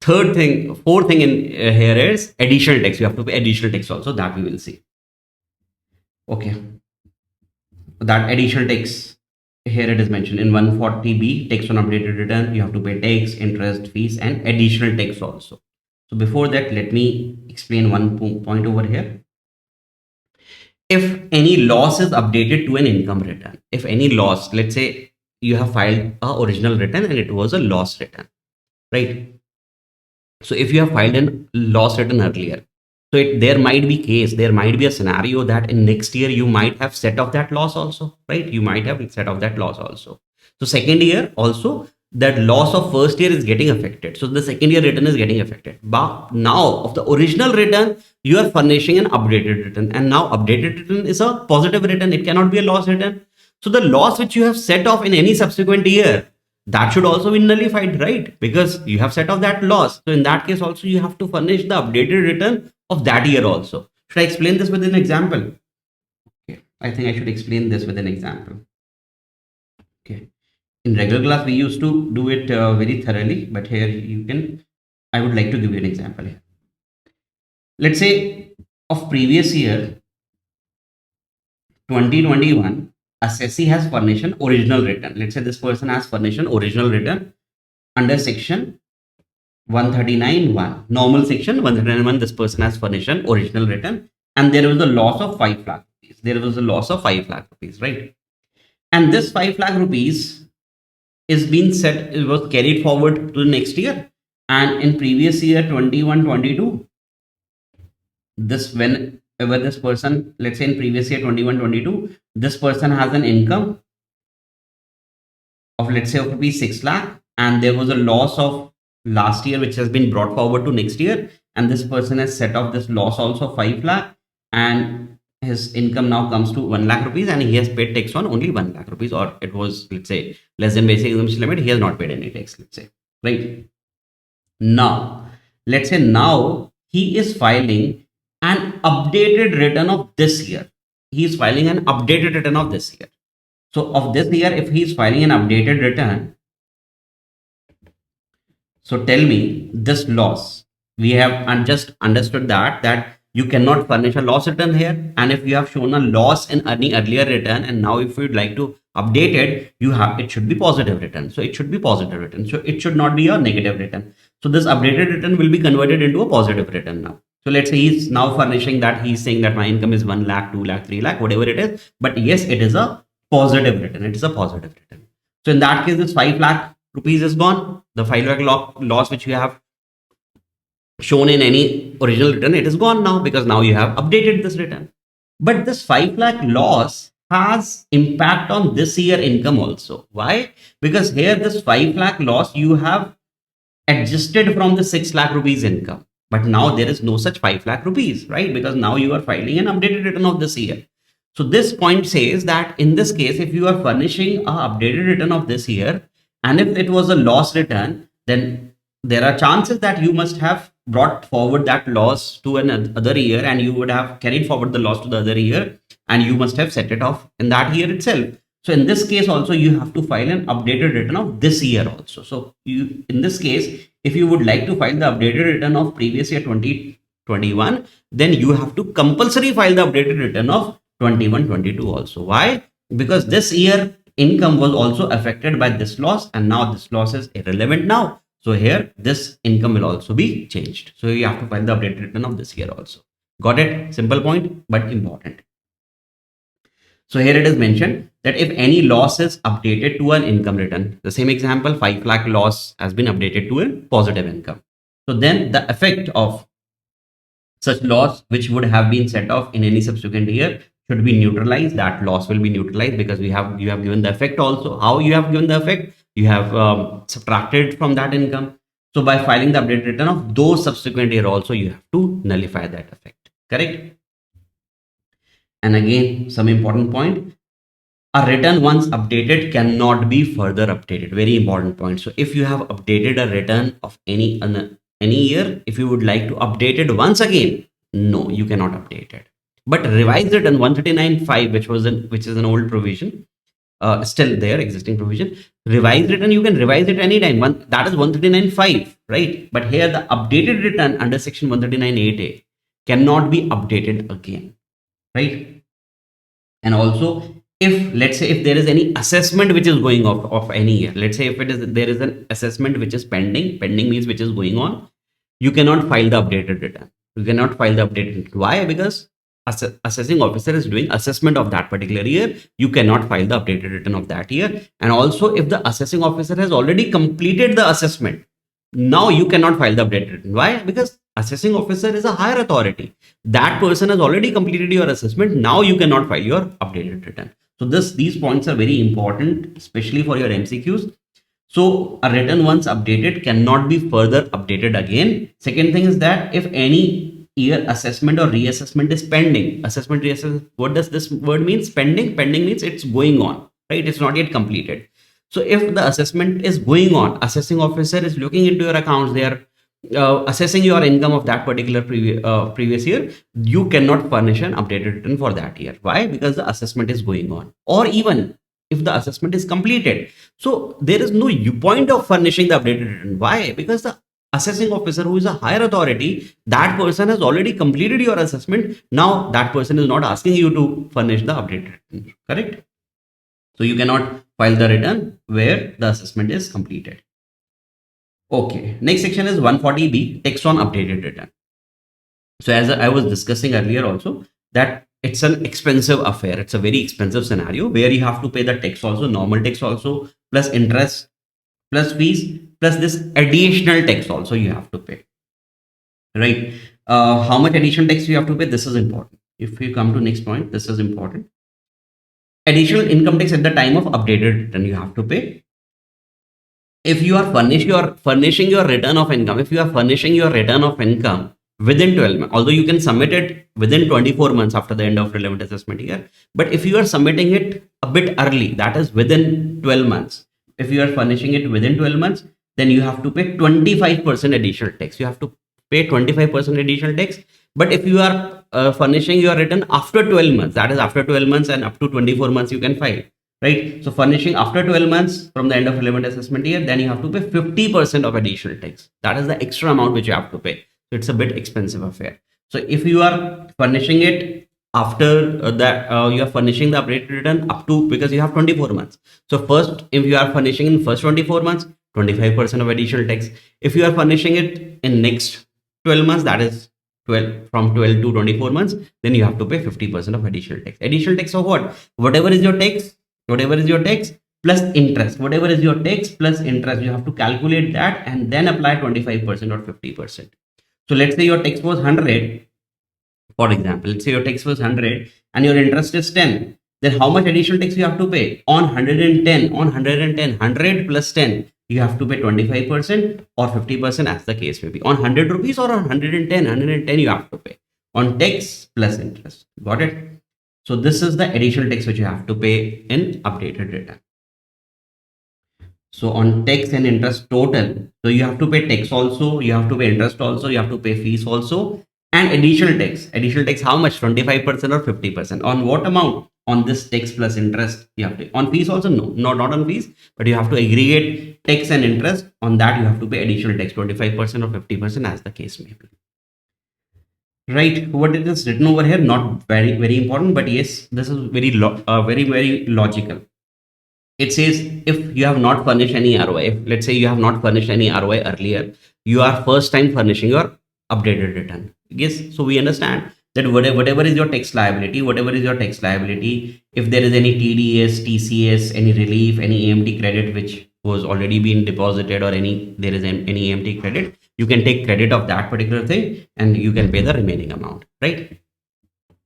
fourth thing in here is additional tax. You have to pay additional tax also, that we will see. Okay, that additional tax, here it is mentioned in 140B, tax on updated return. You have to pay tax, interest, fees, and additional tax also. So before that, let me explain one point over here. If any loss is updated to an income return, if any loss, let's say you have filed a original return and it was a loss return, right? So if you have filed a loss return earlier, so there might be a scenario that in next year you might have set off that loss also, right? You might have set off that loss also. So second year also, that loss of first year is getting affected. So the second year return is getting affected. But now of the original return, you are furnishing an updated return. And now updated return is a positive return. It cannot be a loss return. So the loss which you have set off in any subsequent year, that should also be nullified, right? Because you have set off that loss. So in that case also, you have to furnish the updated return of that year also. Should I explain this with an example? Okay, I think I should explain this with an example. Okay. In regular class, we used to do it very thoroughly, but here I would like to give you an example here. Let's say of previous year, 2021, assessee has furnished an original return. Let's say this person has furnished an original return under section 139(1). Normal section 139(1), this person has furnished an original return, and there was a loss of 5 lakh rupees. There was a loss of 5 lakh rupees, right? And this 5 lakh rupees is being set, it was carried forward to the next year. And in previous year 21-22, this whenever this person, let's say in previous year 21-22, this person has an income of, let's say, of rupees 6 lakh, and there was a loss of last year which has been brought forward to next year, and this person has set off this loss also 5 lakh, and his income now comes to 1 lakh rupees, and he has paid tax on only 1 lakh rupees, or it was, let's say, less than basic exemption limit. He has not paid any tax, let's say, right? Now let's say now he is filing an updated return of this year. He is filing an updated return of this year. So of this year, if he is filing an updated return, so tell me this loss, we have just understood that you cannot furnish a loss return here. And if you have shown a loss in any earlier return, and now if you'd like to update it, it should be positive return. So it should be positive return. So it should not be a negative return. So this updated return will be converted into a positive return now. So let's say he's now furnishing that, he's saying that my income is 1 lakh, 2 lakh, 3 lakh, whatever it is. But yes, it is a positive return. It is a positive return. So in that case, this 5 lakh rupees is gone. The 5 lakh loss which you have shown in any original return, it is gone now, because now you have updated this return. But this 5 lakh loss has impact on this year income also. Why? Because here this 5 lakh loss you have adjusted from the 6 lakh rupees income. But now there is no such 5 lakh rupees, right? Because now you are filing an updated return of this year. So this point says that in this case, if you are furnishing a updated return of this year, and if it was a loss return, then there are chances that you must have brought forward that loss to another year, and you would have carried forward the loss to the other year, and you must have set it off in that year itself. So in this case also, you have to file an updated return of this year also. So you, in this case, if you would like to file the updated return of previous year 2021, then you have to compulsory file the updated return of 21-22 also. Why? Because this year income was also affected by this loss, and now this loss is irrelevant now. So here this income will also be changed. So you have to file the updated return of this year also. Got it? Simple point, but important. So here it is mentioned that if any loss is updated to an income return, the same example, 5 lakh loss has been updated to a positive income. So then the effect of such loss which would have been set off in any subsequent year should be neutralized. That loss will be neutralized because you have given the effect also. How you have given the effect? You have subtracted from that income. So by filing the updated return of those subsequent year also, you have to nullify that effect. Correct? And again, some important point, a return once updated cannot be further updated. Very important point. So if you have updated a return of any year, if you would like to update it once again, no, you cannot update it. But revised return 139.5, which is an old provision, still there, existing provision. Revised return, you can revise it anytime. That is 139.5, right? But here the updated return under section 139.8A cannot be updated again, right? And also, if let's say if there is any assessment which is going off of any year, let's say if there is an assessment which is pending means which is going on, you cannot file the updated return. You cannot file the updated return. Why? Because assessing officer is doing assessment of that particular year. You cannot file the updated return of that year. And also, if the assessing officer has already completed the assessment, now you cannot file the updated return. Why? Because assessing officer is a higher authority. That person has already completed your assessment. Now you cannot file your updated return. So these points are very important, especially for your MCQs. So a return once updated cannot be further updated again. Second thing is that if any year assessment or reassessment is pending, assessment reassessment, what does this word mean? Pending means it's going on, right? It's not yet completed. So if the assessment is going on, assessing officer is looking into your accounts, they are assessing your income of that particular previous year, you cannot furnish an updated return for that year. Why? Because the assessment is going on. Or even if the assessment is completed. So there is no point of furnishing the updated return. Why? Because the assessing officer, who is a higher authority, that person has already completed your assessment. Now that person is not asking you to furnish the updated return. Correct? So you cannot file the return where the assessment is completed. Okay, next section is 140B, text on updated return. So as I was discussing earlier also, that it's an expensive affair. It's a very expensive scenario where you have to pay the tax also, normal tax also, plus interest, plus fees, plus this additional tax also you have to pay. Right? How much additional tax you have to pay? This is important. If you come to next point, this is important. Additional income tax at the time of updated return you have to pay. If you are furnishing your return of income, if you are furnishing your return of income within 12 months, although you can submit it within 24 months after the end of relevant assessment year, but if you are submitting it a bit early, that is within 12 months, if you are furnishing it within 12 months, then you have to pay 25% additional tax. You have to pay 25% additional tax. But if you are furnishing your return after 12 months, that is after 12 months and up to 24 months, you can file. Right? So furnishing after 12 months from the end of relevant assessment year, then you have to pay 50% of additional tax. That is the extra amount which you have to pay. So it's a bit expensive affair. So if you are furnishing it after that, you are furnishing the updated return up to, because you have 24 months. So first, if you are furnishing in first 24 months, 25% of additional tax. If you are furnishing it in next 12 months, that is 12 from 12 to 24 months, then you have to pay 50% of additional tax. Additional tax of what? Whatever is your tax plus interest, whatever is your tax plus interest, you have to calculate that and then apply 25% or 50%. So let's say your tax was 100, for example. Let's say your tax was 100 and your interest is 10. Then how much additional tax you have to pay? On 110, 100 plus 10, you have to pay 25% or 50% as the case may be. On 100 rupees or on 110 you have to pay on tax plus interest. Got it? So this is the additional tax which you have to pay in updated return. So on tax and interest total, so you have to pay tax also, you have to pay interest also, you have to pay fees also, and additional tax. Additional tax how much? 25% or 50%. On what amount? On this tax plus interest you have to. On fees also? No, not on fees, but you have to aggregate tax and interest. On that you have to pay additional tax, 25% or 50% as the case may be. Right, what it is written over here, not very important, but yes, this is very logical. It says if you have not furnished any ROI, let's say you have not furnished any ROI earlier, you are first time furnishing your updated return. Yes, so we understand that whatever is your tax liability, if there is any TDS, TCS, any relief, any AMT credit which was already been deposited, or there is any AMT credit, you can take credit of that particular thing and you can pay the remaining amount, right?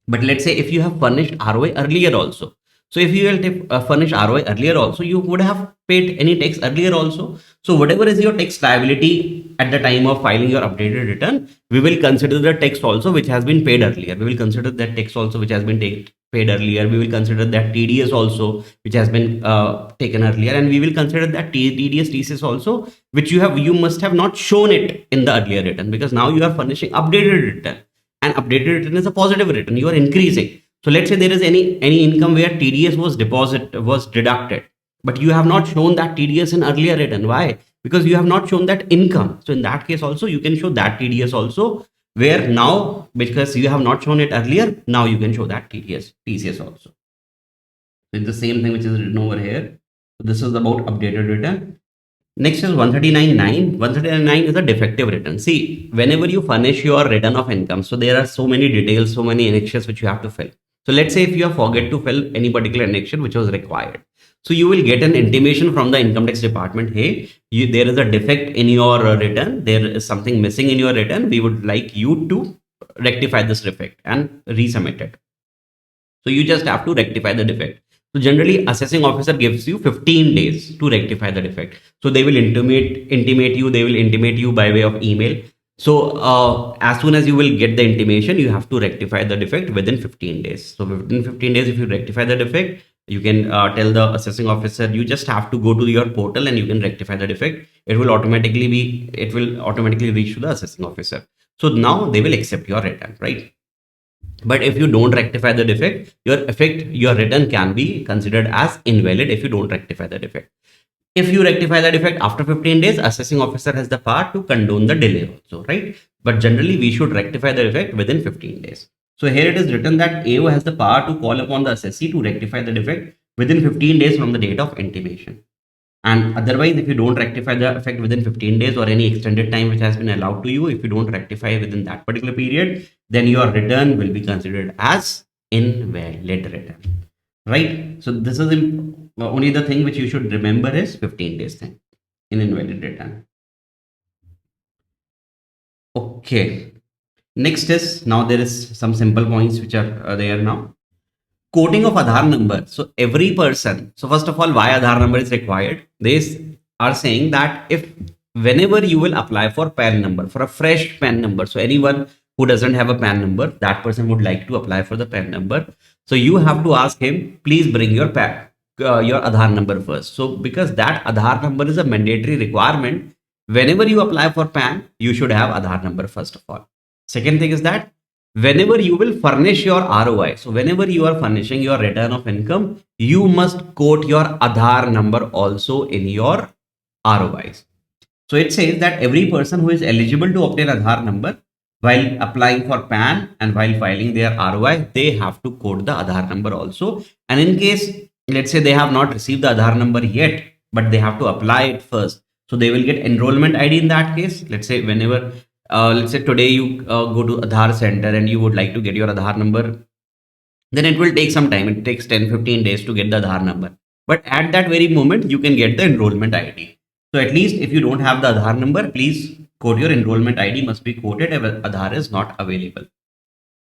But let's say if you have furnished ROI earlier also, so if you will furnish ROI earlier also, you would have paid any tax earlier also. So whatever is your tax liability at the time of filing your updated return, we will consider the tax also which has been paid earlier. We will consider that tax also which has been paid earlier. We will consider that TDS also which has been taken earlier, and we will consider that TDS, TCS also which you must have not shown it in the earlier return, because now you are furnishing updated return, and updated return is a positive return. You are increasing. So let's say there is any income where TDS was deducted, but you have not shown that TDS in earlier return. Why? Because you have not shown that income. So in that case also you can show that TDS also, where now because you have not shown it earlier, now you can show that TCS also. So it's the same thing which is written over here. So this is about updated return. Next is 139.9. 139.9 is a defective return. See, whenever you furnish your return of income, so there are so many details, so many annexures which you have to fill. So let's say if you forget to fill any particular annexure which was required, so you will get an intimation from the income tax department. Hey, there is a defect in your return. There is something missing in your return. We would like you to rectify this defect and resubmit it. So you just have to rectify the defect. So generally, assessing officer gives you 15 days to rectify the defect. So they will intimate you. They will intimate you by way of email. So as soon as you will get the intimation, you have to rectify the defect within 15 days. So within 15 days, if you rectify the defect, you can tell the assessing officer, you just have to go to your portal and you can rectify the defect. It will automatically reach to the assessing officer. So now they will accept your return, right? But if you don't rectify the defect, your return can be considered as invalid if you don't rectify the defect. If you rectify the defect after 15 days, assessing officer has the power to condone the delay also, right? But generally, we should rectify the defect within 15 days. So here it is written that AO has the power to call upon the assessee to rectify the defect within 15 days from the date of intimation. And otherwise, if you don't rectify the effect within 15 days or any extended time which has been allowed to you, if you don't rectify within that particular period, then your return will be considered as invalid return, right? So this is only the thing which you should remember is 15 days thing in invalid return. Okay. Next is, now there is some simple points which are there now. Coding of Aadhaar number. So every person, so first of all, why Aadhaar number is required? They are saying that if whenever you will apply for PAN number, for a fresh PAN number, so anyone who doesn't have a PAN number, that person would like to apply for the PAN number. So you have to ask him, please bring your PAN, your Aadhaar number first. So because that Aadhaar number is a mandatory requirement, whenever you apply for PAN, you should have Aadhaar number first of all. Second thing is that whenever you will furnish your ROI, so whenever you are furnishing your return of income, you must quote your Aadhaar number also in your ROIs. So it says that every person who is eligible to obtain Aadhaar number while applying for PAN and while filing their ROI, they have to quote the Aadhaar number also. And in case, let's say they have not received the Aadhaar number yet, but they have to apply it first. So they will get enrollment ID in that case. Let's say whenever let's say today you go to Aadhaar center and you would like to get your Aadhaar number, then it will take some time. It takes 10-15 days to get the Aadhaar number. But at that very moment, you can get the enrollment ID. So at least if you don't have the Aadhaar number, please quote your enrollment ID must be quoted if Aadhaar is not available.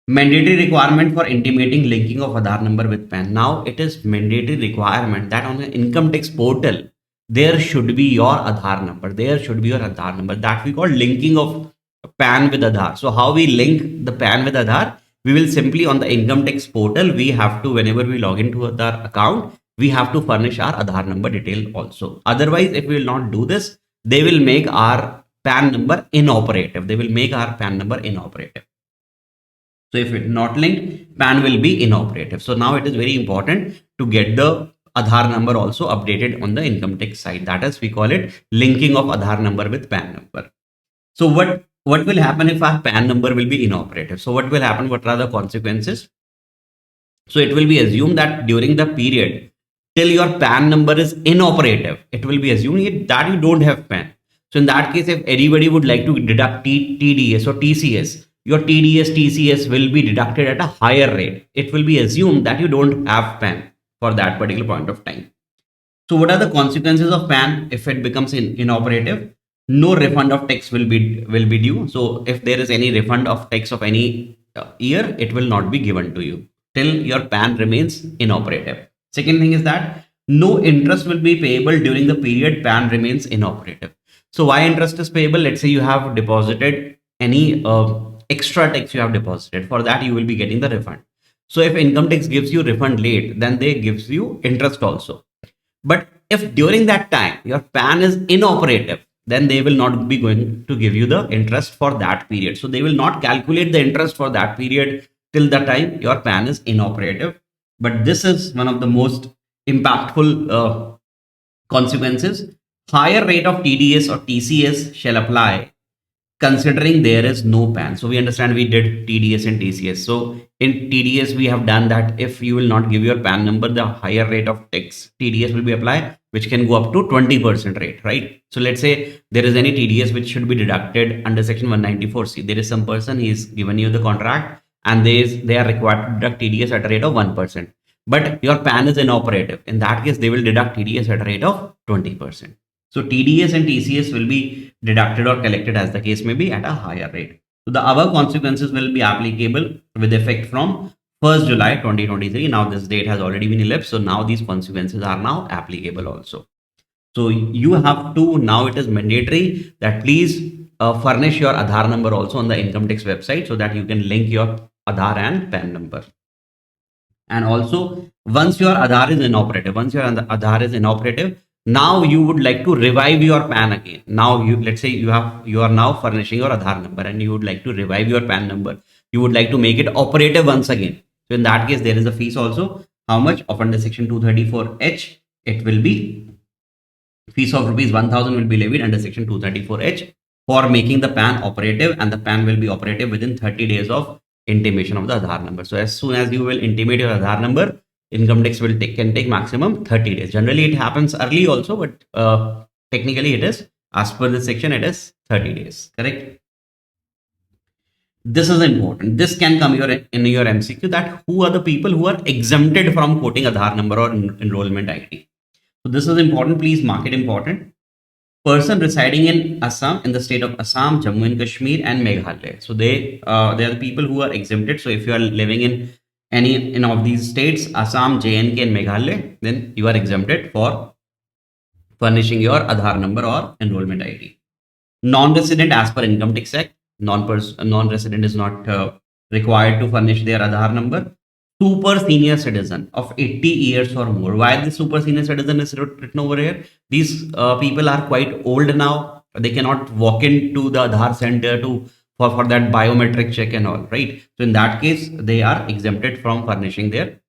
Mandatory requirement for intimating linking of Aadhaar number with PAN. Now it is mandatory requirement that on the income tax portal, there should be your Aadhaar number. There should be your Aadhaar number. That we call linking of PAN with Aadhaar. So how we link the PAN with Aadhaar? We will simply on the income tax portal, we have to, whenever we log into Aadhaar account, we have to furnish our Aadhaar number detail also. Otherwise, if we will not do this, they will make our PAN number inoperative. They will make our PAN number inoperative. So if it's not linked, PAN will be inoperative. So now it is very important to get the Aadhaar number also updated on the income tax side. That is, we call it linking of Aadhaar number with PAN number. So what will happen if our PAN number will be inoperative? So what will happen? What are the consequences? So it will be assumed that during the period till your PAN number is inoperative, it will be assumed that you don't have PAN. So in that case, if anybody would like to deduct TDS or TCS, your TDS, TCS will be deducted at a higher rate. It will be assumed that you don't have PAN for that particular point of time. So what are the consequences of PAN if it becomes inoperative? No refund of tax will be due. So if there is any refund of tax of any year, it will not be given to you till your PAN remains inoperative. Second thing is that no interest will be payable during the period PAN remains inoperative. So why interest is payable? Let's say you have deposited any extra tax you have deposited. For that, you will be getting the refund. So if income tax gives you refund late, then they gives you interest also. But if during that time your PAN is inoperative, then they will not be going to give you the interest for that period. So they will not calculate the interest for that period till the time your PAN is inoperative. But this is one of the most impactful consequences. Higher rate of TDS or TCS shall apply considering there is no PAN. So we understand we did TDS and TCS. So in TDS, we have done that if you will not give your PAN number, the higher rate of tax TDS will be applied, which can go up to 20% rate, right? So let's say there is any TDS which should be deducted under section 194C. There is some person, he is given you the contract and they are required to deduct TDS at a rate of 1%. But your PAN is inoperative. In that case, they will deduct TDS at a rate of 20%. So TDS and TCS will be deducted or collected as the case may be at a higher rate. So the above consequences will be applicable with effect from 1st July 2023. Now this date has already been elapsed. So now these consequences are now applicable also. So you have to, now it is mandatory that please furnish your Aadhaar number also on the income tax website so that you can link your Aadhaar and PAN number. And also once your Aadhaar is inoperative, now you would like to revive your PAN again. Now let's say you are now furnishing your Aadhaar number and you would like to revive your PAN number. you would like to make it operative once again. So in that case, there is a fees also. How much? Of under section 234H, it will be fees of rupees 1000 will be levied under section 234H for making the PAN operative, and the PAN will be operative within 30 days of intimation of the Aadhaar number. So as soon as you will intimate your Aadhaar number, income tax will can take maximum 30 days. Generally, it happens early also, but technically it is, as per this section, it is 30 days. Correct? This is important. This can come in your MCQ, that who are the people who are exempted from quoting Aadhaar number or enrollment ID. So this is important. Please mark it important. Person residing in Assam, in the state of Assam, Jammu and Kashmir, and Meghalaya. So they are the people who are exempted. So if you are living in any of these states, Assam, JNK, and Meghalaya, then you are exempted for furnishing your Aadhaar number or enrollment ID. Non-resident, as per Income Tax Act, non-resident is not required to furnish their Aadhaar number. Super senior citizen of 80 years or more. Why the super senior citizen is written over here? These people are quite old now. They cannot walk into the Aadhaar center for that biometric check and all, right? So in that case, they are exempted from furnishing their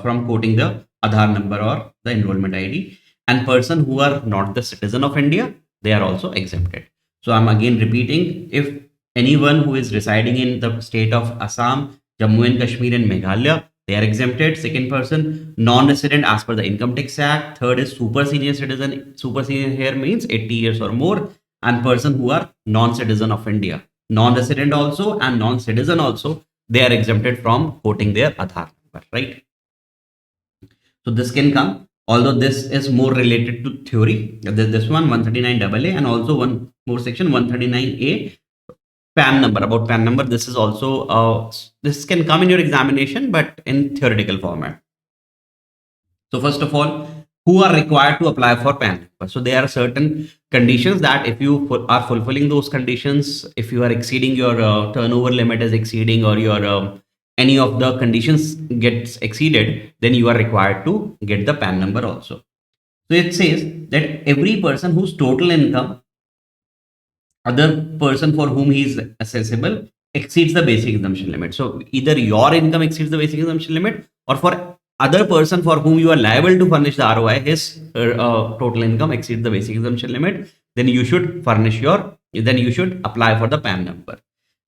from quoting the Aadhaar number or the enrollment ID. And person who are not the citizen of India, they are also exempted. So I'm again repeating, if anyone who is residing in the state of Assam, Jammu and Kashmir, and Meghalaya, they are exempted. Second person, non-resident as per the Income Tax Act. Third is super senior citizen. Super senior here means 80 years or more. And person who are non-citizen of India. Non-resident also and non-citizen also, they are exempted from quoting their Aadhaar number, right? So this can come. Although this is more related to theory. This one, 139AA, and also one more section, 139A. PAN number, about PAN number, this is also this can come in your examination, but in theoretical format. So first of all, who are required to apply for PAN number? So there are certain conditions that if you are fulfilling those conditions, if you are exceeding your turnover limit is exceeding, or your any of the conditions gets exceeded, then you are required to get the PAN number also. So it says that every person whose total income, other person for whom he is assessable, exceeds the basic exemption limit. So either your income exceeds the basic exemption limit, or for other person for whom you are liable to furnish the ROI, his total income exceeds the basic exemption limit, then you should apply for the PAN number.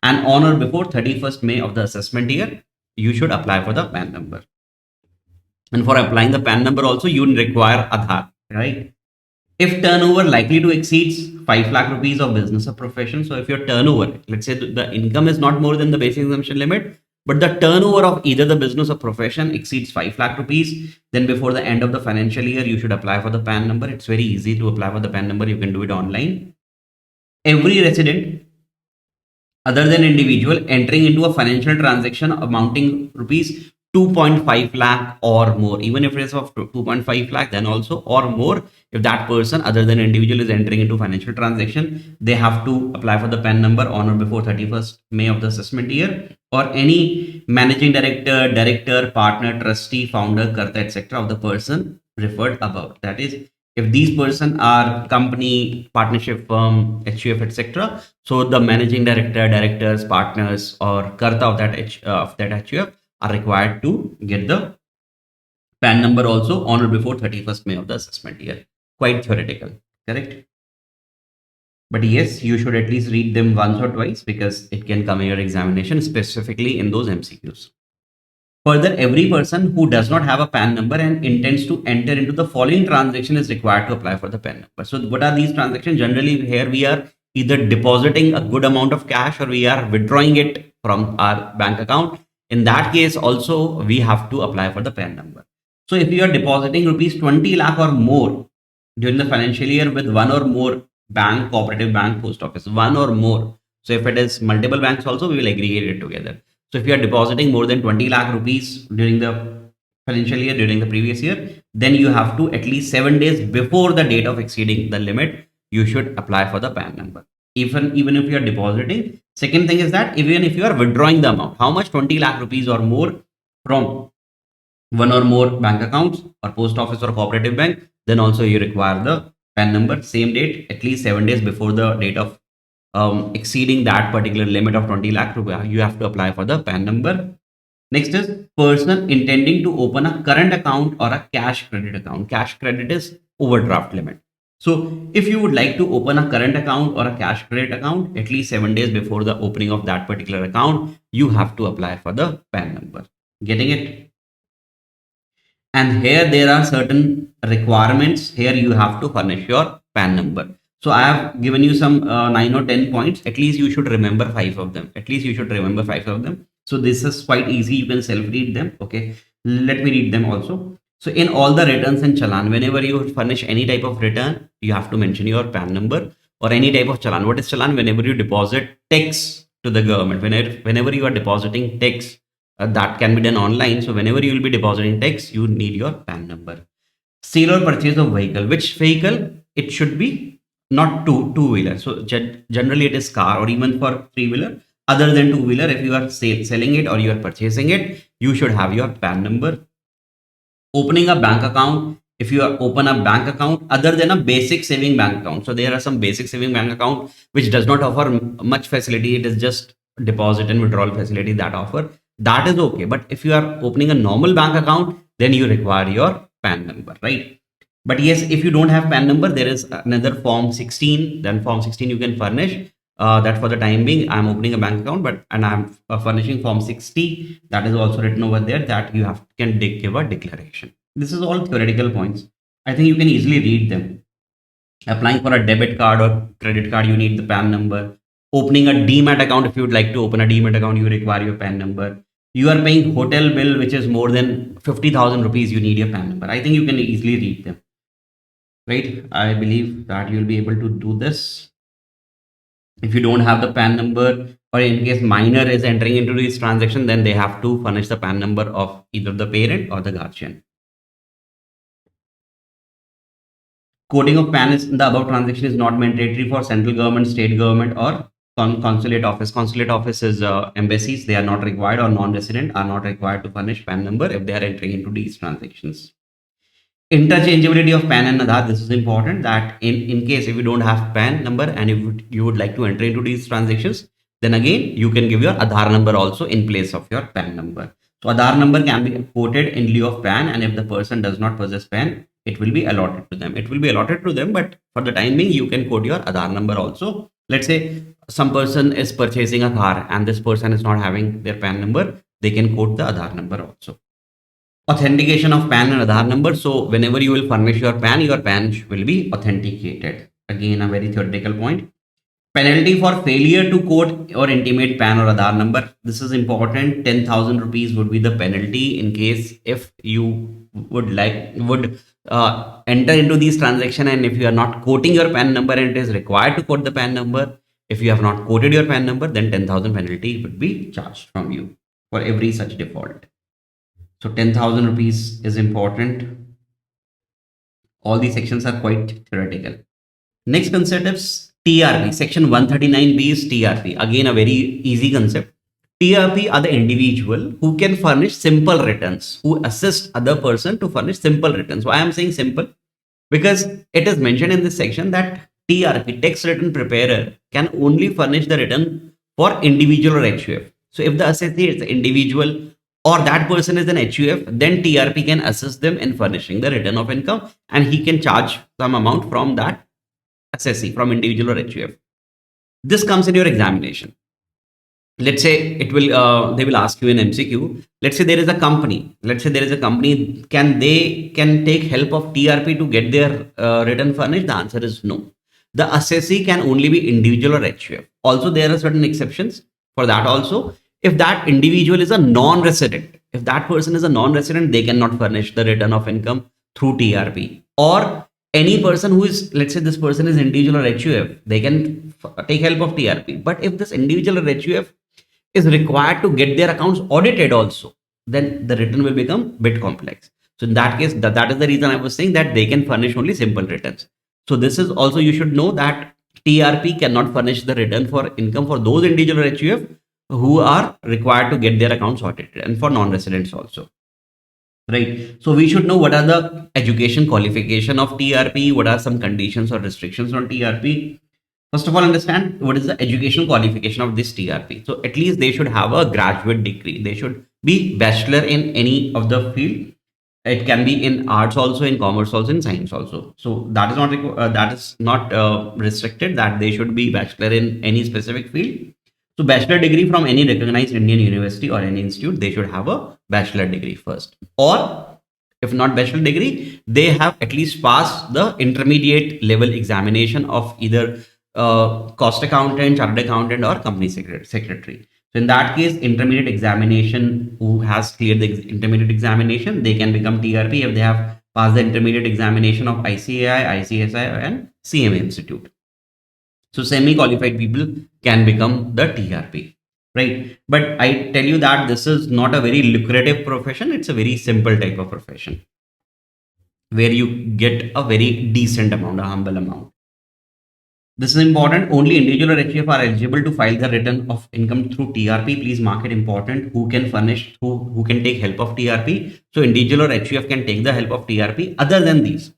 And on or before 31st May of the assessment year, you should apply for the PAN number. And for applying the PAN number also, you require Aadhaar, right? If turnover likely to exceed 5 lakh rupees of business or profession, so if your turnover, let's say the income is not more than the basic exemption limit, but the turnover of either the business or profession exceeds 5 lakh rupees, then before the end of the financial year, you should apply for the PAN number. It's very easy to apply for the PAN number. You can do it online. Every resident other than individual entering into a financial transaction amounting rupees 2.5 lakh or more, even if it is of 2.5 lakh, then also or more, if that person other than individual is entering into financial transaction, they have to apply for the PAN number on or before 31st May of the assessment year. Or any managing director, partner, trustee, founder, karta, etc. of the person referred above. That is, if these person are company, partnership firm, HUF, etc. So the managing director, directors, partners, or karta of that HUF are required to get the PAN number also on or before 31st May of the assessment year. Quite theoretical, correct? But yes, you should at least read them once or twice, because it can come in your examination, specifically in those MCQs. Further, every person who does not have a PAN number and intends to enter into the following transaction is required to apply for the PAN number. So what are these transactions? Generally, here we are either depositing a good amount of cash, or we are withdrawing it from our bank account. In that case, also we have to apply for the PAN number. So if you are depositing rupees 20 lakh or more during the financial year with one or more bank, cooperative bank, post office, one or more. So if it is multiple banks also, we will aggregate it together. So if you are depositing more than 20 lakh rupees during the financial year, during the previous year, then you have to at least 7 days before the date of exceeding the limit, you should apply for the PAN number. Even if you are depositing. Second thing is that even if you are withdrawing the amount, how much? 20 lakh rupees or more from one or more bank accounts or post office or cooperative bank, then also you require the PAN number, same date, at least 7 days before the date of exceeding that particular limit of 20 lakh rupees, you have to apply for the PAN number. Next is person intending to open a current account or a cash credit account. Cash credit is overdraft limit. So if you would like to open a current account or a cash credit account, at least 7 days before the opening of that particular account, you have to apply for the PAN number. Getting it? And here there are certain requirements. Here you have to furnish your PAN number. So I have given you some 9 or 10 points. At least you should remember 5 of them. At least you should remember 5 of them. So this is quite easy. You can self-read them. Okay. Let me read them also. So in all the returns and challan, whenever you furnish any type of return, you have to mention your PAN number or any type of challan. What is challan? Whenever you deposit tax to the government, whenever you are depositing tax, that can be done online. So whenever you will be depositing tax, you need your PAN number. Sale or purchase of vehicle. Which vehicle? It should be not two-wheeler. So generally it is car, or even for three-wheeler. Other than two-wheeler, if you are selling it or you are purchasing it, you should have your PAN number. Opening a bank account. If you open a bank account other than a basic saving bank account, so there are some basic saving bank account which does not offer much facility. It is just deposit and withdrawal facility that offer. That is okay. But if you are opening a normal bank account, then you require your PAN number, right? But yes, if you don't have PAN number, there is another form 16. Then form 16 you can furnish. That for the time being, I'm opening a bank account, and I'm furnishing form 60. That is also written over there that you can give a declaration. This is all theoretical points. I think you can easily read them. Applying for a debit card or credit card, you need the PAN number. Opening a demat account, if you would like to open a demat account, you require your PAN number. You are paying hotel bill which is more than 50,000 rupees, you need your PAN number. I think you can easily read them, right? I believe that you'll be able to do this. If you don't have the PAN number, or in case minor is entering into this transaction, then they have to furnish the PAN number of either the parent or the guardian. Coding of PAN in the above transaction is not mandatory for central government, state government, or consulate office. Consulate office is embassies. They are not required, or non-resident are not required to furnish PAN number if they are entering into these transactions. Interchangeability of PAN and Aadhaar. This is important, that in case if you don't have PAN number and you would like to enter into these transactions, then again you can give your Aadhaar number also in place of your PAN number. So Aadhaar number can be quoted in lieu of PAN, and if the person does not possess PAN, it will be allotted to them. It will be allotted to them, but for the time being, you can quote your Aadhaar number also. Let's say some person is purchasing a car and this person is not having their PAN number, they can quote the Aadhaar number also. Authentication of PAN and Aadhaar number. So whenever you will furnish your PAN will be authenticated. Again, a very theoretical point. Penalty for failure to quote or intimate PAN or Aadhaar number. This is important. 10,000 rupees would be the penalty in case if you would enter into these transactions, and if you are not quoting your PAN number and it is required to quote the PAN number, if you have not quoted your PAN number, then 10,000 penalty would be charged from you for every such default. So 10,000 rupees is important. All these sections are quite theoretical. Next concept is TRP. Section 139B is TRP. Again, a very easy concept. TRP are the individual who can furnish simple returns, who assist other person to furnish simple returns. Why I am saying simple? Because it is mentioned in this section that TRP, tax return preparer, can only furnish the return for individual or HUF. So if the assessee is the individual or that person is an HUF, then TRP can assist them in furnishing the return of income, and he can charge some amount from that assessee, from individual or HUF. This comes in your examination. Let's say they will ask you in MCQ. Let's say there is a company. Can take help of TRP to get their return furnished? The answer is no. The assessee can only be individual or HUF. Also, there are certain exceptions for that also. If that individual is a non-resident, if that person is a non-resident, they cannot furnish the return of income through TRP. Or any person who is, let's say this person is individual or HUF, they can take help of TRP. But if this individual or HUF is required to get their accounts audited also, then the return will become a bit complex. So in that case, that is the reason I was saying that they can furnish only simple returns. So this is also, you should know that TRP cannot furnish the return for income for those individual or HUF who are required to get their accounts audited, and for non-residents also, right? So we should know what are the education qualification of TRP, what are some conditions or restrictions on TRP. First of all, understand what is the educational qualification of this TRP. So at least they should have a graduate degree. They should be bachelor in any of the field. It can be in arts also, in commerce also, in science also. So that is not restricted, that they should be bachelor in any specific field. So bachelor degree from any recognized Indian university or any institute, they should have a bachelor degree first. Or if not bachelor degree, they have at least passed the intermediate level examination of either cost accountant, chartered accountant, or company secretary. So in that case, intermediate examination, who has cleared the intermediate examination, they can become TRP if they have passed the intermediate examination of ICAI, ICSI, and CMA Institute. So semi-qualified people can become the TRP, right? But I tell you that this is not a very lucrative profession. It's a very simple type of profession where you get a very decent amount, a humble amount. This is important. Only individual or HUF are eligible to file the return of income through TRP. Please mark it important. Who can furnish, who can take help of TRP? So individual or HUF can take the help of TRP. Other than these,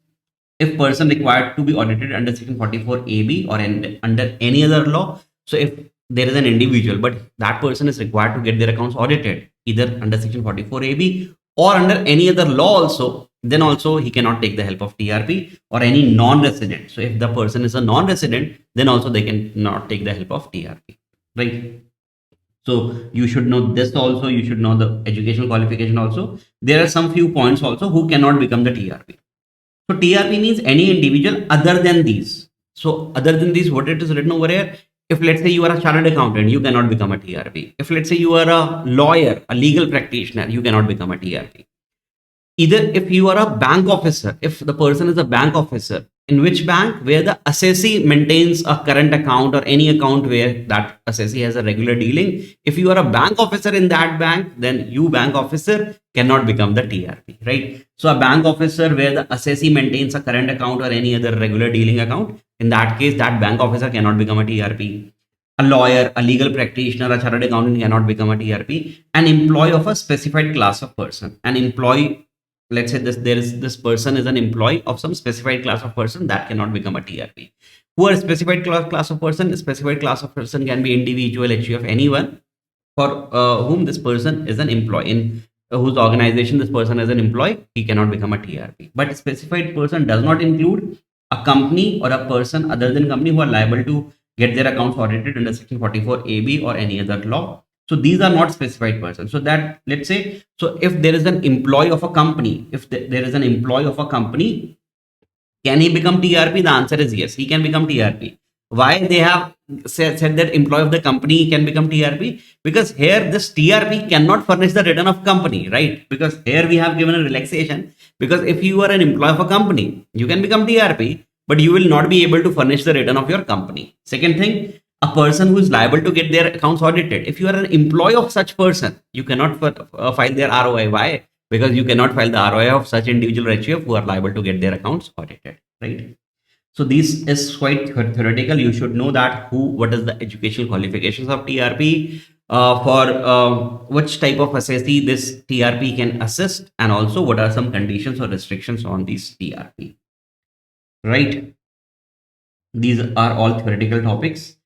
if person required to be audited under section 44AB or under any other law. So if there is an individual, but that person is required to get their accounts audited either under section 44AB or under any other law also, then also he cannot take the help of TRP, or any non-resident. So if the person is a non-resident, then also they can not take the help of TRP, right? So you should know this also. You should know the educational qualification also. There are some few points also who cannot become the TRP. So TRP means any individual other than these. So other than these, what it is written over here? If let's say you are a chartered accountant, you cannot become a TRP. If let's say you are a lawyer, a legal practitioner, you cannot become a TRP. Either if you are a bank officer, if the person is a bank officer, in which bank? Where the assessee maintains a current account or any account where that assessee has a regular dealing. If you are a bank officer in that bank, then you bank officer cannot become the TRP, right? So a bank officer where the assessee maintains a current account or any other regular dealing account, in that case, that bank officer cannot become a TRP. A lawyer, a legal practitioner, a chartered accountant cannot become a TRP. An employee of a specified class of person, an employee, let's say this person is an employee of some specified class of person, that cannot become a TRP. Who are specified class of person? A specified class of person can be individual, HUF, anyone for whom this person is an employee, in whose organization this person is an employee, he cannot become a TRP. But a specified person does not include a company or a person other than company who are liable to get their accounts audited under section 44AB or any other law. So these are not specified persons. So that, let's say, so if there is an employee of a company, if there is an employee of a company, can he become TRP? The answer is yes, he can become TRP. Why they have said that employee of the company can become TRP? Because here this TRP cannot furnish the return of company, right? Because here we have given a relaxation. Because if you are an employee of a company, you can become TRP, but you will not be able to furnish the return of your company. Second thing, a person who is liable to get their accounts audited. If you are an employee of such person, you cannot file their ROI. Why? Because you cannot file the ROI of such individual HUF who are liable to get their accounts audited, right? So this is quite theoretical. You should know that what is the educational qualifications of TRP, for which type of assessee this TRP can assist, and also what are some conditions or restrictions on these TRP, right? These are all theoretical topics.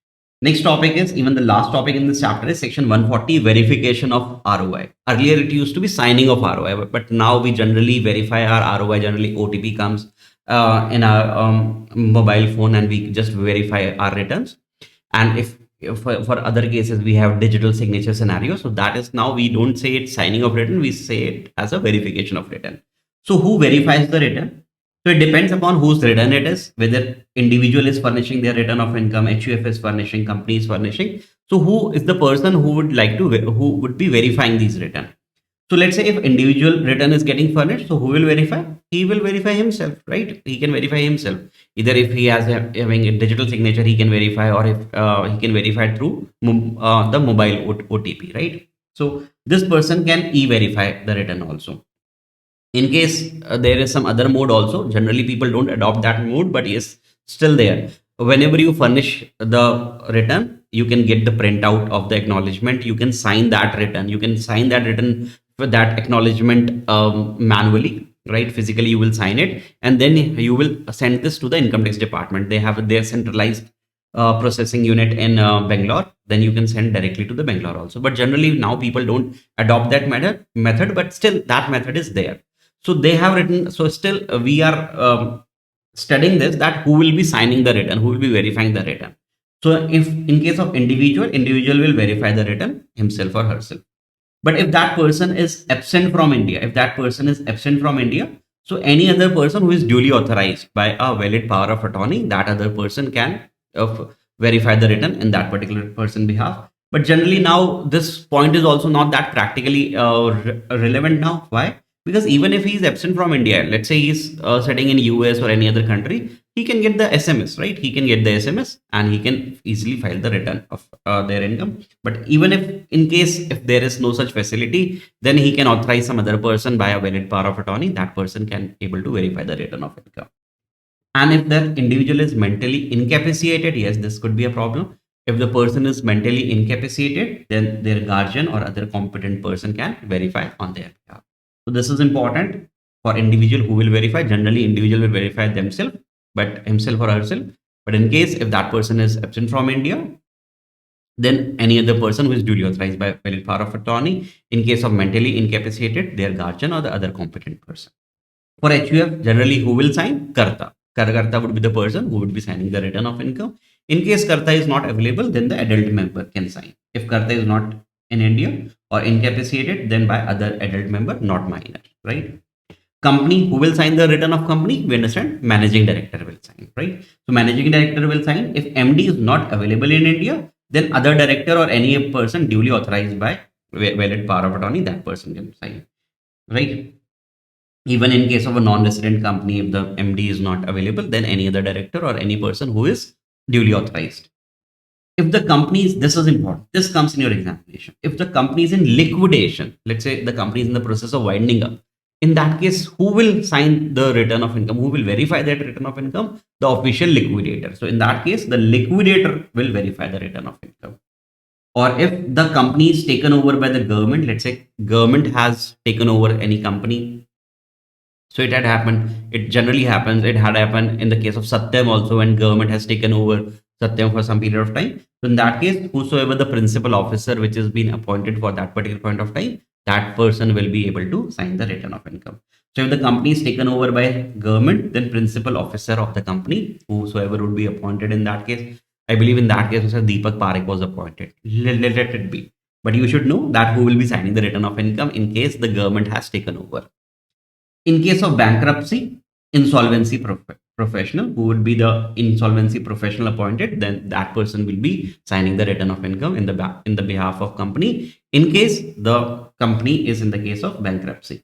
Next topic is, even the last topic in this chapter, is section 140, verification of ROI. Earlier it used to be signing of ROI, but now we generally verify our ROI. Generally OTP comes in our mobile phone and we just verify our returns. And if for other cases we have digital signature scenario, so that is, now we don't say it signing of return, we say it as a verification of return. So who verifies the return? So it depends upon whose return it is, whether individual is furnishing their return of income, HUF is furnishing, company is furnishing. So who is the person who would be verifying these return? So let's say if individual return is getting furnished, so who will verify? He will verify himself, right? He can verify himself. Either if he has having a digital signature, he can verify, or if he can verify through the mobile OTP, right? So this person can e-verify the return also. In case there is some other mode also, generally people don't adopt that mode, but yes, still there. Whenever you furnish the return, you can get the printout of the acknowledgement. You can sign that return. You can sign that return for that acknowledgement manually, right? Physically, you will sign it, and then you will send this to the income tax department. They have their centralized processing unit in Bangalore, then you can send directly to the Bangalore also. But generally now people don't adopt that method, but still that method is there. So they have written, so still we are studying this, that who will be signing the return, who will be verifying the return. So if in case of individual will verify the return himself or herself. But if that person is absent from India, so any other person who is duly authorized by a valid power of attorney, that other person can verify the return in that particular person behalf. But generally now this point is also not that practically relevant now. Why? Because even if he is absent from India, let's say he's sitting in US or any other country, he can get the SMS, right? He can get the SMS and he can easily file the return of their income. But even in case if there is no such facility, then he can authorize some other person by a valid power of attorney. That person can able to verify the return of income. And if the individual is mentally incapacitated, yes, this could be a problem. If the person is mentally incapacitated, then their guardian or other competent person can verify on their behalf. So this is important for individual who will verify. Generally, individual will verify themselves, but himself or herself. But in case if that person is absent from India, then any other person who is duly authorized by valid power of attorney. In case of mentally incapacitated, their guardian or the other competent person. For HUF, generally who will sign? Karta. Karta would be the person who would be signing the return of income. In case Karta is not available, then the adult member can sign. If Karta is not in India or incapacitated, then by other adult member, not minor, right? Company, who will sign the return of company? We understand managing director will sign, right? So managing director will sign. If MD is not available in India, then other director or any person duly authorized by valid power of attorney, that person can sign, right? Even in case of a non-resident company, if the MD is not available, then any other director or any person who is duly authorized. If the company is, this is important, this comes in your examination. If the company is in liquidation, let's say the company is in the process of winding up, in that case, who will sign the return of income? Who will verify that return of income? The official liquidator. So in that case, the liquidator will verify the return of income. Or if the company is taken over by the government, let's say government has taken over any company. So it had happened. It generally happens. It had happened in the case of Satyam also, when government has taken over Satyam for some period of time. So in that case, whosoever the principal officer which has been appointed for that particular point of time, that person will be able to sign the return of income. So if the company is taken over by government, then principal officer of the company, whosoever would be appointed in that case, I believe in that case, Mr. Deepak Parekh was appointed. Let it be. But you should know that who will be signing the return of income in case the government has taken over. In case of bankruptcy, insolvency professional, who would be the insolvency professional appointed, then that person will be signing the return of income in the behalf of company, in case the company is in the case of bankruptcy.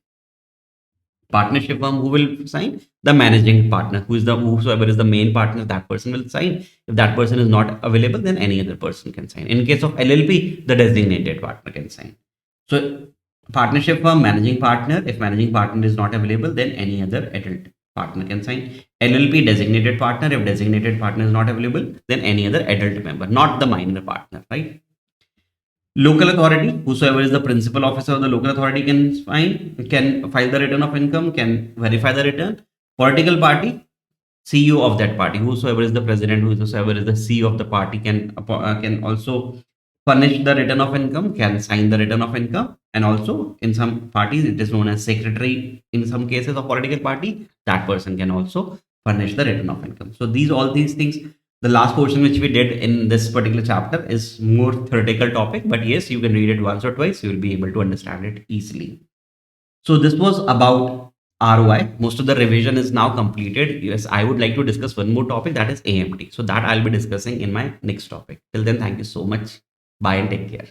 Partnership firm, who will sign? The managing partner, whosoever is the main partner, that person will sign. If that person is not available, then any other person can sign. In case of LLP, the designated partner can sign. So partnership firm, managing partner. If managing partner is not available, then any other adult partner can sign. LLP, designated partner. If designated partner is not available, then any other adult member, not the minor partner, right? Local authority, whosoever is the principal officer of the local authority can file the return of income, can verify the return. Political party, CEO of that party, whosoever is the president, whosoever is the CEO of the party can also furnish the return of income, can sign the return of income. And also in some parties, it is known as secretary. In some cases of political party, that person can also furnish the return of income. So all these things, the last portion which we did in this particular chapter is more theoretical topic, but yes, you can read it once or twice, you will be able to understand it easily. So this was about ROI. Most of the revision is now completed. Yes, I would like to discuss one more topic, that is AMT. So that I'll be discussing in my next topic. Till then, thank you so much. Bye and take care.